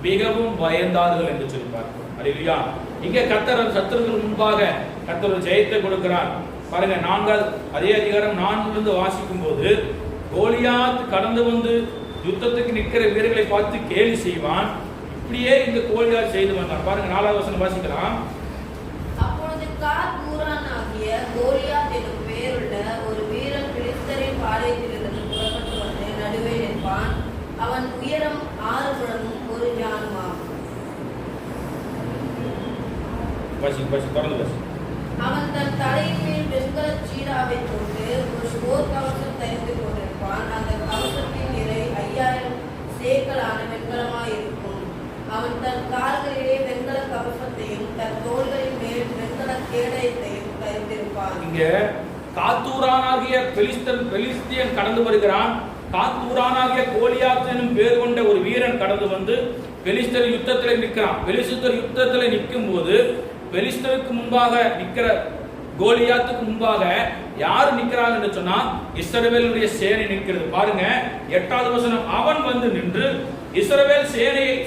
மிகவும் பயந்தார்கள் என்று சொல்லி பார்க்கிறோம். அல்லேலூயா. இங்கே கர்த்தர் சத்துருக்கள் முன்பாக கர்த்தர் ஜெயத்தை கொடுக்கிறார். பாருங்க, 4வது அதே அதிகாரம் 4லிருந்து வாசிக்கும் போது கோலியாத் கடந்து வந்து யுத்தத்துக்கு நிற்கிற வீரர்களை பார்த்து கேலி செய்வான். இப்படியே இந்த கோலியாத் செய்து வந்தான். பாருங்க, 4வது வசனம் வாசிக்கலாம். அப்பொழுது காத்மூரானாகிய கோலியாத் என்னும் பெயருள்ள ஒரு வீரன் பெலிஸ்தரின் பாளையத்திலிருந்து புறப்பட்டு வந்து நடுவே நிற்பான். அவன் உயரம் 6 முழமும் 1 ஞானமாம். அவன் தன் தலையின் மேல் வெண்கல சீராவை கொண்டு ஒரு போர் கவசம் தரித்து கொண்டிருப்பான். அந்த கவசத்தின் நிறை 5000 சேக்கலான வெண்கலமாய் இருக்கும். அவன் தன் கால்களிலே வெண்கல கவசத்தையும் தன் தோள்களின் மேல் வெண்கல கேடயத்தையும் தரித்திருப்பான். இங்க காத்தூரானாகிய பெலிஸ்தியன் கடந்து வருகிறான். காத்தூரானாகிய கோலியாத் எனும் பேர் கொண்ட ஒரு வீரன் கடந்து வந்து பெலிஸ்தர் யுத்தத்தில் நிற்கிறான். பெலிஸ்தர் யுத்தத்தில் நிற்கும் போது பெலிஸ்தருக்கு முன்பாக நிற்கிற கோலியாத்துக்கு முன்பாக யார் நிற்கிறாங்க என்று சொன்னா இஸ்ரவேலுடைய சேனை நிற்கிறது. பாருங்க, 8வது வசனம். அவன் வந்து நின்று இஸ்ரவேல்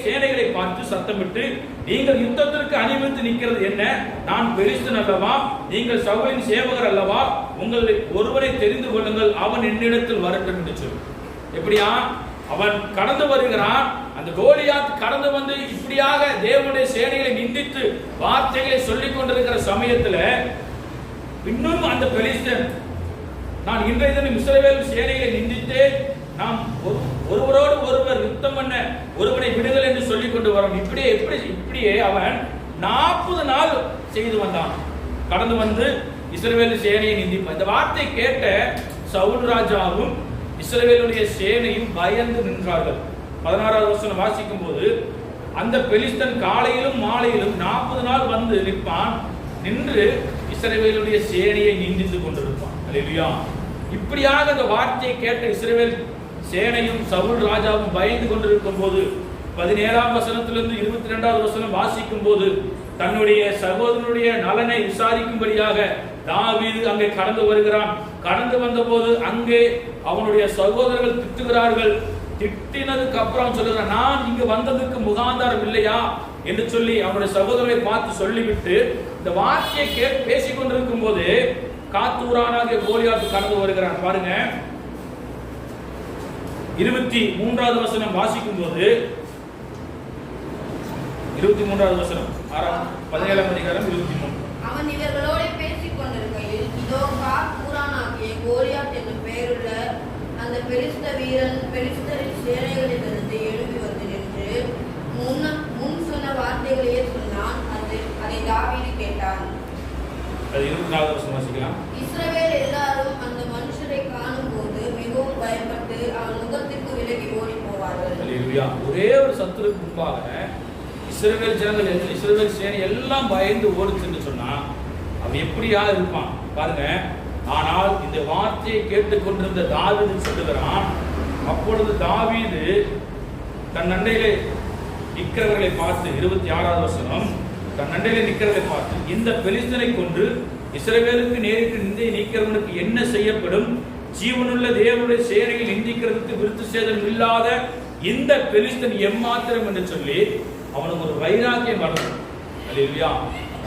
சேனைகளை பார்த்து சத்தமிட்டு, நீங்கள் யுத்தத்திற்கு அணிவித்து நிற்கிறது என்ன? நான் பெலிஸ்தன் அல்லவா? நீங்கள் சவுலின் சேவகர் அல்லவா? உங்களை ஒருவரை தெரிந்து கொள்ளுங்கள், அவன் என்னிடத்தில் வரட்டும் என்று சொல்லி. எப்படியா அவன் கடந்து வருகிறான். அந்த கோலியாத் கடந்து வந்து இப்படியாக தேவனுடைய சேனைகளை நிந்தித்து வார்த்தைகளை சொல்லிக் கொண்டிருக்கிற சமயத்துல இன்னும் அந்த பெலிஸ்தன் நான் இன்றைய தினம் இஸ்ரவேல் சேனையை நிந்தித்தேன், நாம் ஒருவரோடு ஒருவர் யுத்தம் பண்ண ஒருவனை விடுதல் என்று சொல்லிக் கொண்டு வரோம். இப்படியே அவன் 40 நாள் செய்து வந்தான். கடந்து வந்து இஸ்ரவேல் சேனையை நிந்திப்பான். இந்த வார்த்தை கேட்ட சவுல் ராஜாவும் இஸ்ரவேலுடைய சேனையும் பயந்து நின்றார்கள். 16வது வசனம் வாசிக்கும் போது, அந்த பெலிஸ்தன் காலையிலும் மாலையிலும் 40 நாள் வந்து நிற்பான், நின்று இஸ்ரவேலுடைய சேனையை நிந்தித்துக் கொண்டிருப்பான். அல்லேலூயா. இப்படியாக அந்த வார்த்தையை கேட்ட இஸ்ரவேல் சேனையும் சவுல் ராஜாவும் பயந்து கொண்டிருக்கும் போது 17ஆம் வசனத்திலிருந்து 22வது வசனம் வாசிக்கும் போது, தன்னுடைய சகோதரனுடைய நலனை விசாரிக்கும்படியாக தாவீது அங்கே கடந்து வருகிறான். கடந்து வந்த போது அங்கே அவனுடைய சகோதரர்கள் திட்டுகிறார்கள். திட்டினதுக்கு அப்புறம் சொல்லுகிறான், நான் இங்கு வந்ததுக்கு முகாந்தாரம் இல்லையா என்று சொல்லி அவனுடைய சகோதரரை பார்த்து சொல்லிவிட்டு இந்த வார்த்தையை பேசிக் கொண்டிருக்கும் போது காத்தூரானாகிய கோலியாத்து கடந்து வருகிறான். பாருங்க, 23வது வசனம் வாசிக்கும் போது, 23வது வசனம் 17ஆம் அதிகாரம் 23. அவன் இவர்களோடு பேசிக் கொண்டிருக்கையில், இதோ காத்தூரானாகிய கோலியாத் என்று பெயருள்ள அந்த பெலிஸ்த வீரன் பெலிஸ்தரின் சேனைகளிலிருந்து எழும்பி வந்து நின்று முன் சொன்ன வார்த்தைகளையே சொன்னான். அதை தாவீது கேட்டான். 24வது வசனம் வாசிக்கலாம். இஸ்ரவேல் எல்லாரும் அந்த மனுஷரை காணும் போது மிகவும் பயப்பட்டு அவன் முகத்திற்கு விலகி ஓடி போவார்கள். அல்லேலூயா. ஒரே ஒரு சத்துருக்கு முன்பாக இஸ்ரவேல் ஜனங்கள், இஸ்ரவேல் சேனை எல்லாம் பயந்து ஓடுச்சுன்னு சொன்னா அவன் எப்படியா இருப்பான் பாருங்க. ஆனால் இந்த வார்த்தையை கேட்டுக்கொண்டிருந்த தாவீது சொல்லுகிறான், அப்பொழுது தாவீது தன் நண்டையிலே நிற்கிறவர்களை பார்த்து, 26வது வசனம், தன் நண்டையிலே நிற்கிறவர்களை பார்த்து, இந்த பெலிஸ்தனை கொன்று இஸ்ரவேலுக்கு நேரிட்டு நிந்தை நீக்கிறவனுக்கு என்ன செய்யப்படும்? ஜீவனுள்ள தேவனுடைய சேனையில் நிந்திக்கிறதுக்கு விருத்து சேதனம் இல்லாத இந்த பெலிஸ்தன் எம்மாத்திரம் என்று சொல்லி அவனுக்கு ஒரு வைராக்கியம் வரணும். அல்லேலூயா.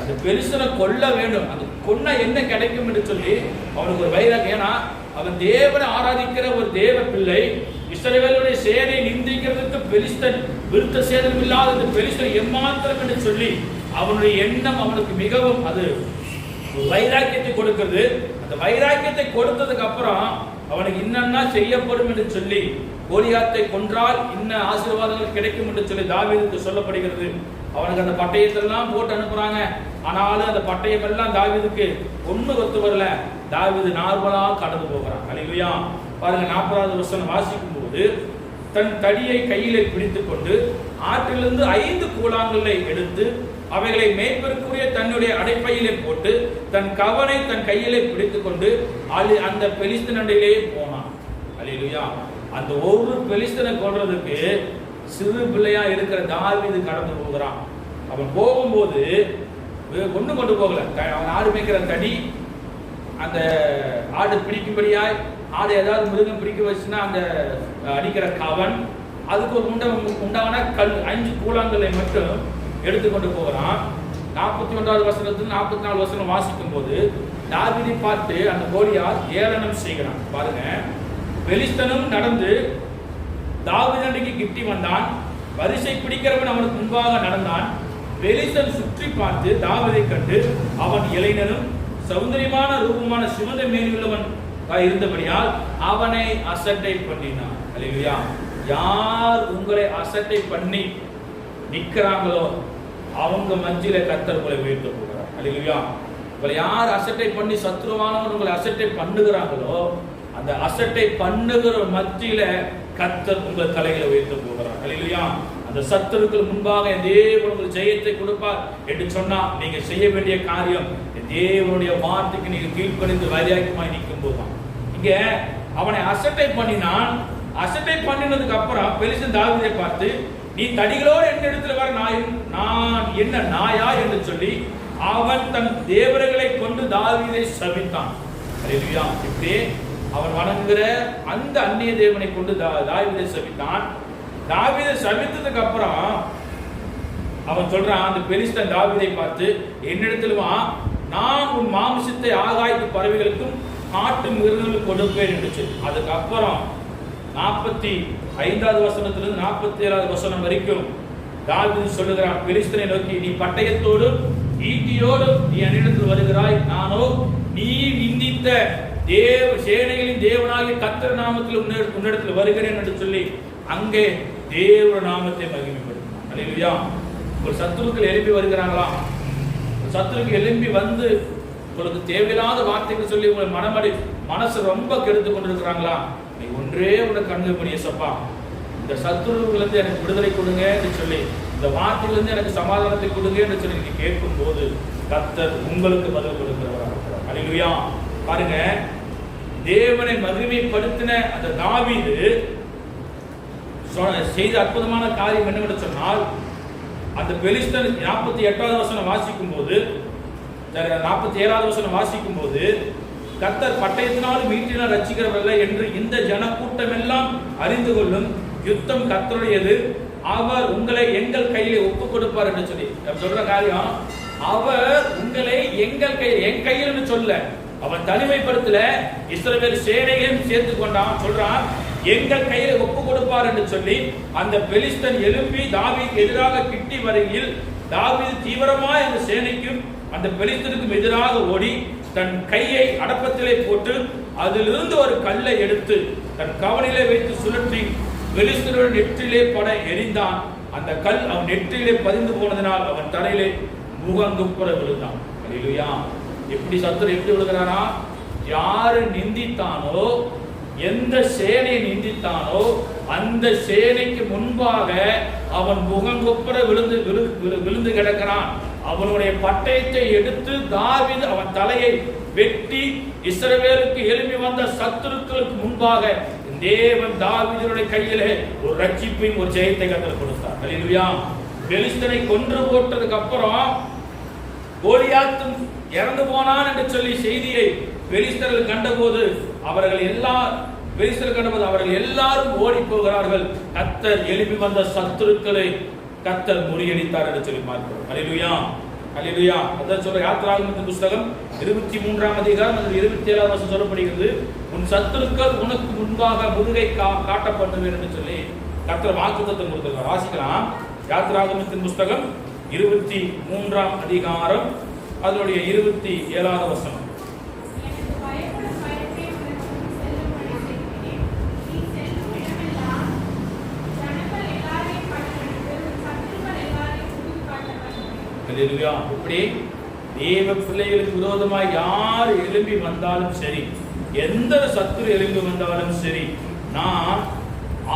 அந்த பெலிஸ்தனை கொல்ல வேண்டும், அது கொன்ன என்ன கிடைக்கும் என்று சொல்லி அவனுக்கு ஒரு வைராக்கியம். ஏன்னா அவன் தேவனை ஆராதிக்கிற ஒரு தேவ பிள்ளை. இஸ்ரவேலுடைய சேனை நிந்திக்கிறதுக்கு பெலிஸ்தன் விருத்த சேதனம் இல்லாத இந்த பெலிஸ்தன் எம்மாத்திரம் என்று சொல்லி அவனுடைய எண்ணம் அவனுக்கு மிகவும் அது வைராக்கியத்தை கொடுக்கிறது. அந்த வைராக்கியத்தை கொடுத்ததுக்கு அப்புறம் அவனுக்கு இன்னன்னா செய்யப்படும் என்று சொல்லி, கோலியாத்தை கொன்றால் இன்ன ஆசீர்வாதங்கள் கிடைக்கும் என்று சொல்லி தாவீதுக்கு சொல்லப்படுகிறது. அவனுக்கு அந்த பட்டயத்தெல்லாம் போட்டு அனுப்புறாங்க. ஆனாலும் அந்த பட்டயம் எல்லாம் தாவீதுக்கு ஒண்ணு ஒத்து வரல. தாவீது நார்மலா கடந்து போகிறான். அல்லேலூயா. பாருங்க, 40வது வசனம் வாசிக்கும் போது, தன் தடியை கையிலே பிடித்துக் கொண்டு ஆற்றிலிருந்து 5 கூழாங்கல்லை எடுத்து அவைகளை மேய்ப்பதற்குரிய தன்னுடைய அடைப்பையிலே போட்டு தன் கவனை தன் கையிலே பிடித்துக் கொண்டு அந்த பெலிஸ்தன் அண்டையிலே போனான். அல்லேலூயா. அந்த ஒரு பெலிஸ்தனை கொல்றதுக்கு சிறு பிள்ளையா இருக்கிற தாவீது கடந்து போகிறான். அவன் போகும்போது ஒண்ணு கொண்டு போகல. அவன் ஆடு மேய்க்கிற தடி, அந்த ஆடு பிடிக்கும்படியாய், ஆடு ஏதாவது மிருகம் பிடிக்க வச்சுன்னா அந்த அடிக்கிற கவன், அதுக்கு ஒரு உண்டான கல் 5 கூழாங்கல்லை மட்டும் எடுத்துக்கொண்டு போகிறான். 41வது வசனத்தில் 44 வசனம் வாசிக்கும் போது தாவீதை பார்த்து அந்த கோலியாத் ஏளனம் செய்கிறான். பாருங்க, பெலிஸ்தனும் நடந்து தாவீதண்டைக்கு கிட்டி வந்தான். வரிசை பிடிக்கிறவன் அவனுக்கு முன்பாக நடந்தான். பெலிஸ்தன் சுற்றி பார்த்து தாவீதை கண்டு அவன் இளைஞனும் சௌந்தரியமான ரூபமான சிவந்த மேனியுள்ளவன் இருந்தபடியால் அவனை அசட்டை பண்ணினான். அல்லேலூயா. யார் உங்களை அசட்டை பண்ணி நிற்கிறாங்களோ அவங்க மஞ்சில கர்த்தர் உங்களை உயர்த்த போகிறார். அல்லேலூயா. உங்களை யார் அசட்டை பண்ணி சத்ருவானவன் உங்களை அசட்டை பண்ணுகிறாங்களோ அந்த அசட்டை பண்ணுகிற மத்தியில கர்த்தர் உங்கள் தலைகளை உயர்த்த போகிறார். அல்லேலூயா. அந்த சத்துருக்கள் முன்பாக தேவன் உங்களுக்கு ஜெயத்தை கொடுப்பார் என்று சொன்னா நீங்க செய்ய வேண்டிய காரியம் தேவனுடைய வார்த்தைக்கு நீங்க கீழ்ப்படிந்து வைராக்கியமாய் நிற்கும் போதுதான். இங்க அவனை அசட்டை பண்ணினான். அசட்டை பண்ணினதுக்கு அப்புறம் பெலிஸ்தன் தாவீதை பார்த்து, நீ தடிகளோடு என் இடத்துல வர நான் என்ன நாயா என்று சொல்லி அவன் தன் தேவர்களை கொண்டு தாவீதை சபித்தான். அல்லேலூயா. இப்படி அவன் வணங்குகிற அந்த அந்நிய தேவனை கொண்டு தாவீதை சபித்தான். தாவீதை சபித்ததுக்கு அப்புறம் அவன் சொல்றான், அந்த பெலிஸ்தன் தாவீதை பார்த்து, என்னிடத்துல வா, நான் உன் மாம்சத்தை ஆகாயத்து பறவைகளுக்கும் காட்டு மிருகங்களுக்கு கொடுப்பேன் என்று சொல்லி. அதுக்கப்புறம் 45வது வசனத்திலிருந்து 47வது வசனம் வரைக்கும் தாவீது சொல்லுகிறான், பெலிஸ்தனை நோக்கி, நீ பட்டயத்தோடும் ஈட்டியோடும் நீ என்னிடத்தில் வருகிறாய், நானோ நீ நிந்தித்த சேனைகளின் தேவனாகிய கர்த்தர் நாமத்தில் உன்னிடத்தில் வருகிறேன் என்று சொல்லி அங்கே தேவ நாமத்தை மகிமைப்படுத்தினார். அல்லேலூயா. ஒரு சத்துருக்கள் எழுப்பி வருகிறாங்களா? சத்துருக்கு எழும்பி வந்து உங்களுக்கு தேவையில்லாத வார்த்தைகள் சொல்லி உங்களை மனசு ரொம்ப கெடுத்து கொண்டிருக்கிறாங்களா? நீ ஒன்றே உனக்கு கண்கள் பண்ணிய சப்பா, இந்த சத்துருவிலிருந்து எனக்கு விடுதலை கொடுங்க என்று சொல்லி, இந்த வார்த்தையிலிருந்து எனக்கு சமாதானத்தை கொடுங்க என்று சொல்லி நீங்க கேட்கும் போது கர்த்தர் உங்களுக்கு பதில் கொடுக்கிறவராக இருக்கிறார். அல்லேலூயா. பாருங்க, தேவனை மகிமைப்படுத்தின அந்த தாவீது செய்த அற்புதமான காரியம் என்னவென்று சொன்னால், அந்த பெலிஸ்தர் 48வது வசனம் வாசிக்கும் போது 47வது வசனம் வாசிக்கும் போது கர்த்தர் பட்டயத்தினால் மீட்டினால் ரட்சிக்கிறவரல்ல என்று இந்த ஜனக்கூட்டம் எல்லாம் அறிந்து கொள்ளும், யுத்தம் கர்த்தருடையது, அவர் உங்களை எங்கள் கையிலே ஒப்புக் கொடுப்பார் என்று சொல்லி சொல்ற காரியம். அவர் உங்களை எங்கள் கையில், என் கையில் சொல்ல அவன் தனிமைப்படுத்தல, இஸ்ரவேல் சேனைகளையும் சேர்த்து கொண்டான். சொல்றான் எங்கள் கையில ஒப்பு கொடுப்பார் என்று சொல்லி அந்த பெலிஸ்தன் எழும்பி தாவீதுக்கு எதிராக கிட்டி வருகையில் தாவீது தீவிரமாய் அந்த சேனைக்கும் அந்த பெலிஸ்தனுக்கும் எதிராக ஓடி தன் கையை அடப்பத்திலே போட்டு அதிலிருந்து ஒரு கல்லை எடுத்து தன் கவனிலே வைத்து சுழற்றி பெலிஸ்தனுடைய நெற்றிலே பட எறிந்தான். அந்த கல் அவன் நெற்றிலே பதிந்து போனதினால் அவன் தலையிலே முகங்குப்புற விழுந்தான். அல்லேலூயா. எப்படி சத்துரு எப்படி விழுகிறானா? யாரு நிந்தித்தானோ, எந்த சேனையை நிந்தித்தானோ அந்த சேனைக்கு முன்பாக அவன் முகங்குப்புற விழுந்து கிடக்கிறான். அவனுடைய பட்டயத்தை எடுத்து தாவீது அவன் தலையை வெட்டி இஸ்ரவேலுக்கு எழுப்பி வந்த சத்துருக்களுக்கு முன்பாக தேவன் தாவீதுடைய கையிலே ஒரு ரட்சிப்பையும் ஒரு ஜெயத்தை கர்த்தர் கொடுத்தார். அல்லேலூயா. பெலிஸ்தனை கொன்று போட்டதுக்கு அப்புறம் கோலியாத்தும் இறந்து போனான் என்று சொல்லி செய்தியை பெலிஸ்தர்கள் கண்டபோது அவர்கள் எல்லாரும் ஓடி போகிறார்கள். கர்த்தர் எழுப்பி வந்த சத்துருக்களை கர்த்தர் முறியடித்தார் என்று சொல்லி பார்க்கிறோம். அல்லேலூயா. அல்லேலூயா. அதான் சொல்ற யாத்திராகமத்தின் புத்தகம் 23ஆம் அதிகாரம் 27வது வசனம் சொல்லப்படுகிறது, உன் சத்துருக்கள் உனக்கு முன்பாக முதுகை காட்டப்படுவேன் என்று சொல்லி கர்த்தர் வாக்குத்தத்தம் கொடுத்திருக்கிறார். வாசிக்கலாம். யாத்திராகமத்தின் புத்தகம் 23ஆம் அதிகாரம் அதனுடைய 27வது வசனம். இப்படி தேவ பிள்ளைகளுக்கு விரோதமாக யார் எழும்பி வந்தாலும் சரி, எந்த சத்துரு எழும்பி வந்தாலும் சரி, நான்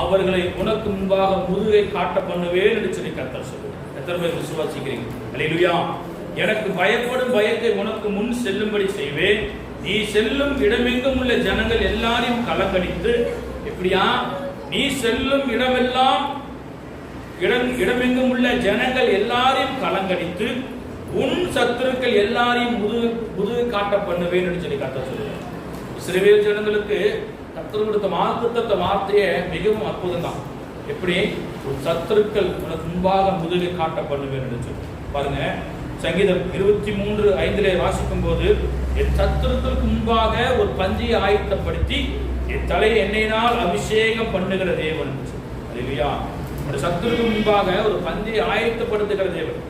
அவர்களை உனக்கு முன்பாக முதுகை காட்ட பண்ணுவேன் என்று சொல்லி கர்த்தர் சொல்லுவார். எத்தனை பேர் விசுவாசிக்கிறீங்க? அல்லேலூயா. எனக்கு பயப்படும் பயத்தை உனக்கு முன் செல்லும்படி செய்வேன், நீ செல்லும் இடமெங்கும் உள்ள ஜனங்கள் எல்லாரையும் கலங்கடித்து, எப்படியா? நீ செல்லும் இடமெங்கும் உள்ள ஜனங்கள் எல்லாரையும் கலங்கடித்து உன் சத்துருக்கள் எல்லாரையும் முதுகு காட்ட பண்ணுவேன் என்று சொல்லி கர்த்தர் சொல்லுவார். இஸ்ரவேல் ஜனங்களுக்கு கர்த்தர் கொடுத்த வாக்குத்தத்த வார்த்தையே மிகவும் அற்புதம் தான். எப்படி? உன் சத்துருக்கள் உனக்கு முன்பாக முதுகை காட்ட பண்ணுவேன் என்று சொல்லி பாருங்க. சங்கீதம் 23:5 வாசிக்கும் போது, என் சத்துருக்களுக்கு முன்பாக ஒரு பந்தியை ஆயத்தப்படுத்தி என் தலையை எண்ணெயினால் அபிஷேகம் பண்ணுகிற தேவன். அல்லேலூயா. ஒரு சத்துருக்கு முன்பாக ஒரு பந்தியை ஆயத்தப்படுத்துகிற தேவன்.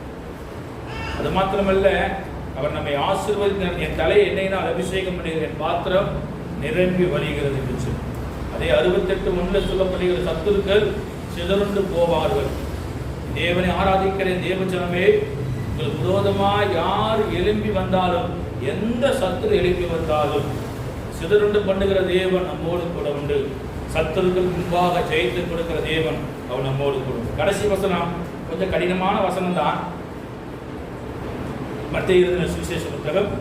அது மாத்திரமல்ல, அவர் நம்மை ஆசீர்வதித்தார். என் தலையை எண்ணெயினால் அபிஷேகம் பண்ணுகிற என் பாத்திரம் நிரம்பி வழிகிறது என்று சொல்லி அதே 68:1 சொல்லப்படுகிற சத்துருக்கள் சிதறுண்டு போவார்கள். தேவனை ஆராதிக்கிற தேவஜனமே, உங்களுக்கு விரோதமாக யார் எழும்பி வந்தாலும், எந்த சத்துரு எழுப்பி வந்தாலும் சிதறுண்டு பண்ணுகிற தேவன் நம்மோடு கூட உண்டு. சத்துருக்கள் முன்பாக ஜெயித்து கொடுக்கிற தேவன் அவர் நம்மோடு கூட. கடைசி வசனம் கொஞ்சம் கடினமான வசனம் தான். மத்தேயு எழுதின சுவிசேஷ புத்தகம்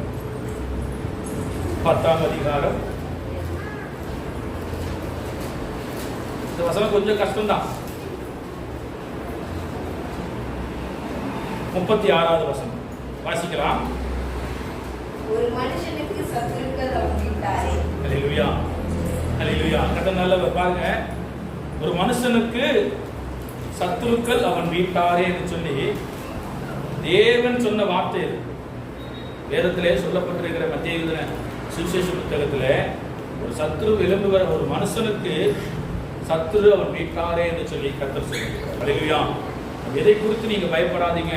10ஆம் அதிகாரம். இந்த வசனம் கொஞ்சம் கஷ்டம்தான். 36வது வசனம் வாசிக்கலாம். ஒரு மனுஷனுக்கு சத்துருக்கள் அவன் வீட்டாரே. அல்லேலூயா. அல்லேலூயா. கட்ட நல்ல பாருங்க. ஒரு மனுஷனுக்கு சத்துருக்கள் அவன் வீட்டாரே என்று சொல்லி தேவன் சொன்ன வார்த்தை. வேதத்திலே சொல்லப்பட்டிருக்கிற மத்தேயு எழுதின சுவிசேஷ புத்தகத்திலே ஒரு சத்துரு எழும்புகிற ஒரு மனுஷனுக்கு சத்துரு அவன் வீட்டாரே என்று சொல்லி கர்த்தர் சொல்லுகிறார். அல்லேலூயா. எதை குறித்து நீங்க பயப்படாதீங்க.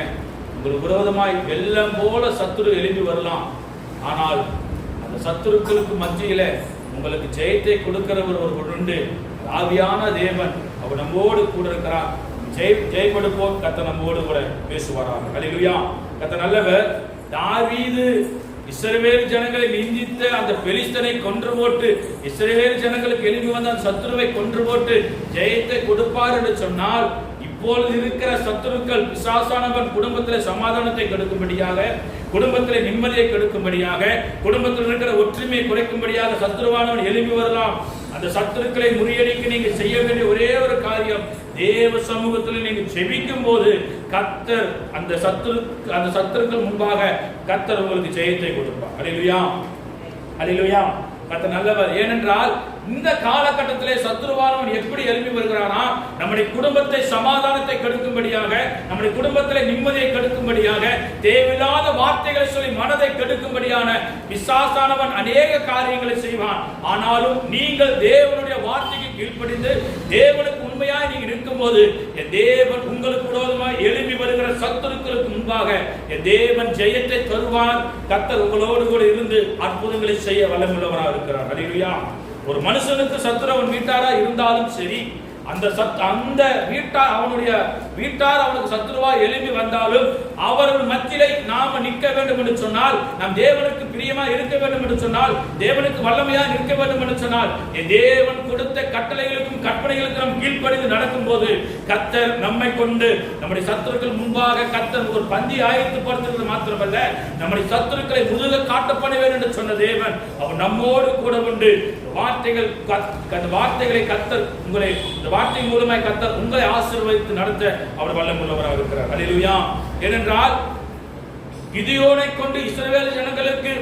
உங்களுக்கு விரோதமாய் வெள்ளம் போல சத்துரு எழும்பி வரலாம். ஆனால் அந்த அந்த சத்துருக்களுக்கு மத்தியில உங்களுக்கு ஜெயத்தை கொடுக்கிறவர் ஒரு உண்டு. ஆவியான தேவன் அவர் நம்மோடு கூட இருக்கிறார். ஜெயம் கொடுப்போம். கர்த்தர் நம்மோடு கூட பேசுவாராக. அல்லேலூயா. கர்த்தர் நல்லவர். தாவீது இஸ்ரவேல் ஜனங்களை நிந்தித்த அந்த பெலிஸ்தனை கொன்று போட்டு இஸ்ரவேல் ஜனங்களுக்கு எழுப்பி வந்த அந்த சத்துருவை கொன்று போட்டு ஜெயத்தை கொடுப்பார் என்று சொன்னால், இப்பொழுது இருக்கிற சத்துருக்கள் பிசாசானவன் குடும்பத்தில் சமாதானத்தை கெடுக்கும்படியாக, குடும்பத்தில் நிம்மதியை கெடுக்கும்படியாக, குடும்பத்தில் இருக்கிற ஒற்றுமையை குறைக்கும்படியாக சத்துருவானவன் எழுப்பி வரலாம். அந்த சத்துருக்களை முறியடிக்க நீங்க செய்ய வேண்டிய ஒரே ஒரு காரியம், தேவ சமூகத்தில் நீங்க ஜெபிக்கும் போது கர்த்தர் அந்த சத்துருக்கள் முன்பாக கர்த்தர் உங்களுக்கு ஜெயத்தை கொடுப்பார். அல்லேலூயா. அல்லேலூயா. கர்த்தர் நல்லவர். ஏனென்றால் இந்த காலகட்டத்திலே சத்துருவானவன் எப்படி எழுப்பி வருகிறானா, நம்முடைய குடும்பத்தை சமாதானத்தை கெடுக்கும்படியாக, நம்முடைய குடும்பத்திலே நிம்மதியை கெடுக்கும்படியாக, தேவையில்லாத வார்த்தைகளை சொல்லி மனதை கெடுக்கும்படியான பிசாசானவன் அநேக காரியங்களை செய்வான். ஆனாலும் நீங்கள் தேவனுடைய வார்த்தைக்கு கீழ்ப்படிந்து தேவனுக்கு உண்மையாய் நீங்க இருக்கும்போது, என் தேவன் உங்களுக்கு விரோதமாய் எழுப்பி வருகிற சத்துருக்களுக்கு முன்பாக என் தேவன் ஜெயத்தை தருவார். கர்த்தர் உங்களோடு கூட இருந்து அற்புதங்களை செய்ய வல்லமுள்ளவராக இருக்கிறார். அல்லேலூயா. ஒரு மனுஷனுக்கு சத்துரு அவன் வீட்டாரா இருந்தாலும் சரி, அந்த வீட்டார் அவனுடைய வீட்டார் அவனுக்கு சத்துருவா எழுப்பி வந்தாலும் அவர்கள் மத்தியிலே நாம நிற்க வேண்டும் என்று சொன்னால், நாம் தேவனுக்கு பிரியமா இருக்க வேண்டும் என்று சொன்னால், தேவனுக்கு வல்லமையா நிற்க வேண்டும் என்று சொன்னால், என் தேவன் கொடுத்த கட்டளைகளுக்கும் கற்பனைகளுக்கும் நாம் கீழ்ப்படிந்து நடக்கும் போது கர்த்தர் நம்மை கொண்டு நம்முடைய சத்துருக்கள் முன்பாக கர்த்தர் ஒரு பந்தி ஆயத்தப்படுத்துவது மாத்திரமல்ல, நம்முடைய சத்துருக்களை முதுக காட்ட பண்ண வேண்டும் என்று சொன்ன தேவன் அவர் நம்மோடு கூட உண்டு. வார்த்தைகளை கர்த்தர் உங்களை, இந்த வார்த்தை மூலமாய் கர்த்தர் உங்களை ஆசீர்வதித்து நடத்த அவர் வல்லமுள்ளவராக இருக்கிறார். அல்லேலூயா. ஏனென்றால் கிதியோனை கொண்டு இஸ்ரவேல் ஜனங்களுக்கு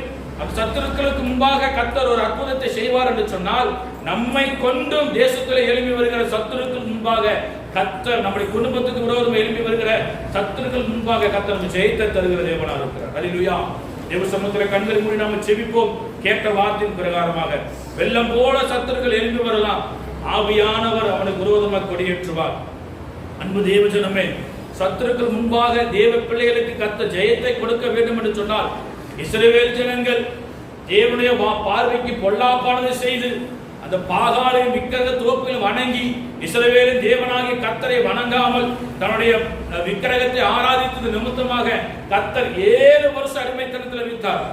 சத்துருக்களுக்கு முன்பாக கர்த்தர் ஒரு அற்புதத்தை செய்வார் என்று சொன்னால், நம்மை கொண்டும் தேசத்தில் எழுப்பி வருகிற சத்துருக்கள் முன்பாக கர்த்தர், நம்முடைய குடும்பத்துக்கு விரோதமாக எழுப்பி வருகிற சத்துருக்கள் முன்பாக கர்த்தர் ஜெயத்தை தருகிற தேவனாக இருக்கிறார். அல்லேலூயா. தேவ சமூகத்தில் கண்களை மூடி நாம் செபிப்போம். கேட்ட வார்த்தையின் பிரகாரமாக வெள்ளம் போல சத்துருக்கள் எழுப்பி வரலாம், ஆவியானவர் அவனுக்கு விரோதமாக கொடியேற்றுவார். அன்பு தேவஜனமே, சத்துருக்கள் முன்பாக தேவ பிள்ளைகளுக்கு கர்த்தர் ஜெயத்தை கொடுக்க வேண்டும் என்று சொன்னால், இஸ்ரவேல் ஜனங்கள் தேவனுடைய பார்வைக்கு பொல்லாப்பானதை செய்து அந்த பாகாலையும் விக்கிரக தோப்புகளையும் வணங்கி இஸ்ரவேலின் தேவனாகிய கர்த்தரை வணங்காமல் தன்னுடைய விக்கிரகத்தை ஆராதித்தது நிமித்தமாக கர்த்தர் 7 வருஷம் அடிமைத்தனத்தில் வைத்தார்.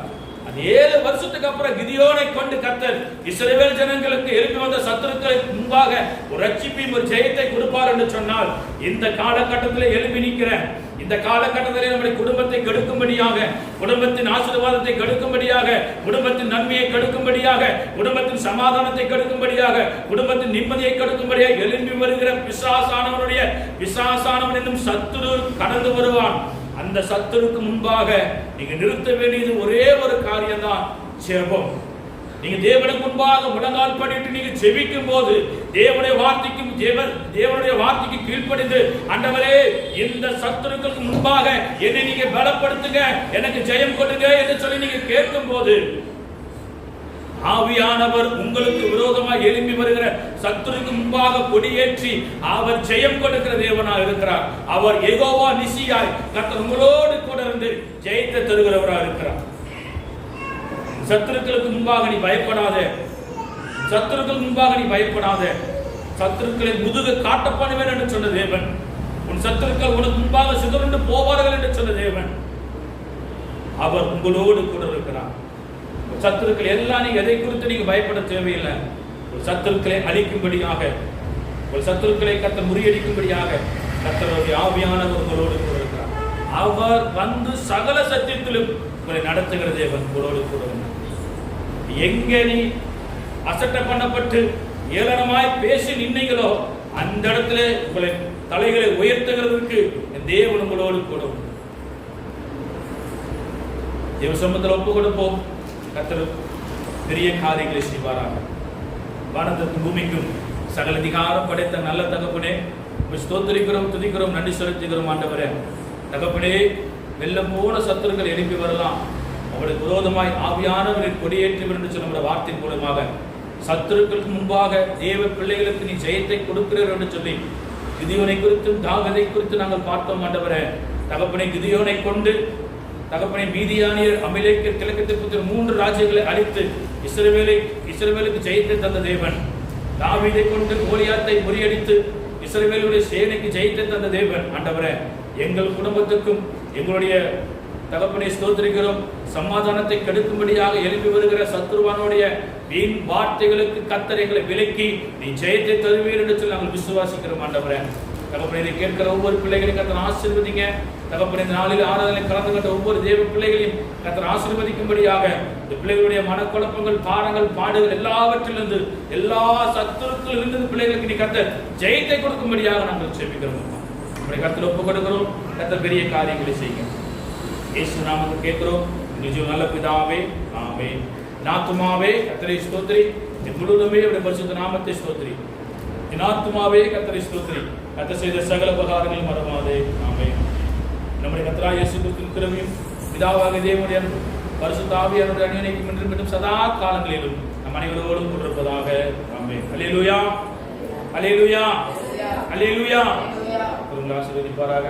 அந்த 7 வருஷத்துக்கு அப்புறம் கிதியோனை கொண்டு கர்த்தர் இஸ்ரவேல் ஜனங்களுக்கு எழுப்பி வந்த சத்துருக்களை முன்பாக ஒரு ரட்சிப்பையும் ஒரு ஜெயத்தை கொடுப்பார் என்று சொன்னால், இந்த காலகட்டத்தில் எழுப்பி நிற்கிற இந்த காலகட்டத்தில் நம்முடைய குடும்பத்தை கெடுக்கும்படியாக, குடும்பத்தின் ஆசீர்வாதத்தை கெடுக்கும்படியாக, குடும்பத்தின் நன்மையை கெடுக்கும்படியாக, குடும்பத்தின் சமாதானத்தை கெடுக்கும்படியாக, குடும்பத்தின் நிம்மதியை கெடுக்கும்படியாக எழும்பி வருகிற பிசாசானவன் என்னும் சத்துரு கடந்து வருவான். அந்த சத்துருக்கு முன்பாக நீங்க நிறுத்த வேண்டியது ஒரே ஒரு காரியம் தான், ஜெபம். நீங்க தேவனுக்கு முன்பாக முழங்கால் படிட்டு நீங்க ஜெபிக்கும் போது தேவனுடைய வார்த்தைக்கு கீழ்ப்படிந்து, ஆண்டவரே இந்த சத்துருக்களுக்கு முன்பாக என்னை நீங்க பலப்படுத்துங்க, எனக்கு ஜெயம் கொடுங்க என்று சொல்லி நீங்க கேட்கும் போது ஆவியானவர் உங்களுக்கு விரோதமாக எழும்பி வருகிற சத்துருக்கு முன்பாக கொடியேற்றி அவர் ஜெயம் கொடுக்கிற தேவனாக இருக்கிறார். அவர் யெகோவா நிசியாய், கர்த்தர் உங்களோடு கூட இருந்து ஜெயத்தை தருகிறவராக இருக்கிறார். சத்துருக்களுக்கு முன்பாக நீ பயப்படாத, சத்துருக்கள் முன்பாக நீ பயப்படாத. சத்துருக்களை முதுகு காட்ட பண்ணுவேன் என்று சொன்ன தேவன், உன் சத்துருக்கள் உனக்கு முன்பாக சிதறுண்டு போவார்கள் என்று சொன்ன தேவன், அவர் உங்களோடு கூட இருக்கிறார். சத்துருக்கள் எல்லாம் நீங்க எதை குறித்து நீங்க பயப்பட தேவையில்லை. ஒரு சத்துருக்களை அழிக்கும்படியாக, ஒரு சத்துருக்களை கர்த்தர் முறியடிக்கும்படியாக கர்த்தருடைய ஆவியானவர் உங்களோடு கூட இருக்கிறார். அவர் வந்து சகல சத்தியத்திலும் உங்களை நடத்துகிற தேவன் உங்களோடு கூட. எங்க நீ அசட்ட பண்ணப்பட்டு ஏளனமாய் பேசி நின்னீங்களோ அந்த இடத்துல உங்களை தலைகளை உயர்த்துகிறதுக்கு தேவன் உங்களோடு கூட. தேவ சமூகத்தில் ஒப்பு கொடுப்போம். கர்த்தர் பெரிய காரியங்களை செய்வாராக. வானத்திற்கும் பூமிக்கும் சகல அதிகாரம் படைத்த நல்ல தகப்பனே, ஸ்தோத்திரிக்கிறோம், துதிக்கிறோம், நன்றி செலுத்துகிறோம். ஆண்டவரே, தகப்பனே, வெள்ளம் போன சத்துருக்கள் எழுப்பி வரலாம், அவளுக்கு விரோதமாய் ஆவியானவரை கொடியேற்றுவர் என்று சொன்ன வார்த்தையின் மூலமாக சத்துருக்களுக்கு முன்பாக தேவ பிள்ளைகளுக்கு நீ ஜெயத்தை கொடுக்கிறீர் என்று சொல்லி கிதியோனை குறித்தும் தாவீதை குறித்து நாங்கள் பார்த்தோம். ஆண்டவரே, தகப்பனை கிதியோனை கொண்டு தகப்பனை மீதியானியர், அமலேக்கர், கிழக்கு புத்திர 3 ராஜ்யங்களை அழித்து இஸ்ரவேலுக்கு ஜெயத்தை தந்த தேவன். தாவீதை கொண்டு கோலியாத்தை முறியடித்து இஸ்ரவேலுடைய சேனைக்கு ஜெயத்தை தந்த தேவன். ஆண்டவரே, எங்கள் குடும்பத்துக்கும் எங்களுடைய தகப்பனை ஸ்தோத்திரிக்கிறோம். சமாதானத்தை கெடுக்கும்படியாக எழுப்பி வருகிற சத்துருவானுடைய வீண் வார்த்தைகளுக்கு கர்த்தர் எங்களை விலக்கி நீ ஜெயத்தை தருவீர் என்று சொல்லி நாங்கள் விசுவாசிக்கிறோம். ஆண்டவரே, தகப்பனை இதை கேட்கிற ஒவ்வொரு பிள்ளைகளையும் கர்த்தர் ஆசீர்வதிங்க. தகப்பனை இந்த நாளில் ஆராதனை கலந்து கொண்ட ஒவ்வொரு தேவ பிள்ளைகளையும் கர்த்தர் ஆசீர்வதிக்கும்படியாக இந்த பிள்ளைகளுடைய மனக்குழப்பங்கள், பாரங்கள், பாடுகள் எல்லாவற்றிலிருந்து, எல்லா சத்துருக்களிலிருந்து பிள்ளைகளுக்கு நீ கர்த்தர் ஜெயத்தை கொடுக்கும்படியாக நாங்கள் ஜெபிக்கிறோம். நம்முடைய கர்த்தர் ஒப்புக் கொடுக்கிறோம். கர்த்தர் பெரிய காரியங்களை செய்யுங்க. இயேசு நாமத்தில் கேட்கிறோம். நிஜம் நல்ல பிதாவே, ஆமென். ஆத்துமாவே கர்த்தரை ஸ்தோத்திரி, முழுவதுமே அவருடைய பரிசுத்த நாமத்தை ஸ்தோத்திரி. என் ஆத்துமாவே கர்த்தரை ஸ்தோத்திரி, கர்த்தர் செய்த சகல உபகாரங்களையும் மறவாதே. ஆமென். நம்முடைய கர்த்தராகிய இயேசு கிறிஸ்துவின் கிருபையும் பிதாவாகிய தேவனுடைய அன்பும் பரிசுத்த ஆவியானவருடைய அந்யோன்யமும் இன்றும் மீண்டும் சதா காலங்களிலும் நம் அனைவரோடும் கொண்டிருப்பதாக. ஆமென். அல்லேலூயா, அல்லேலூயா, அல்லேலூயா. ஆசீர்வதிப்பாராக.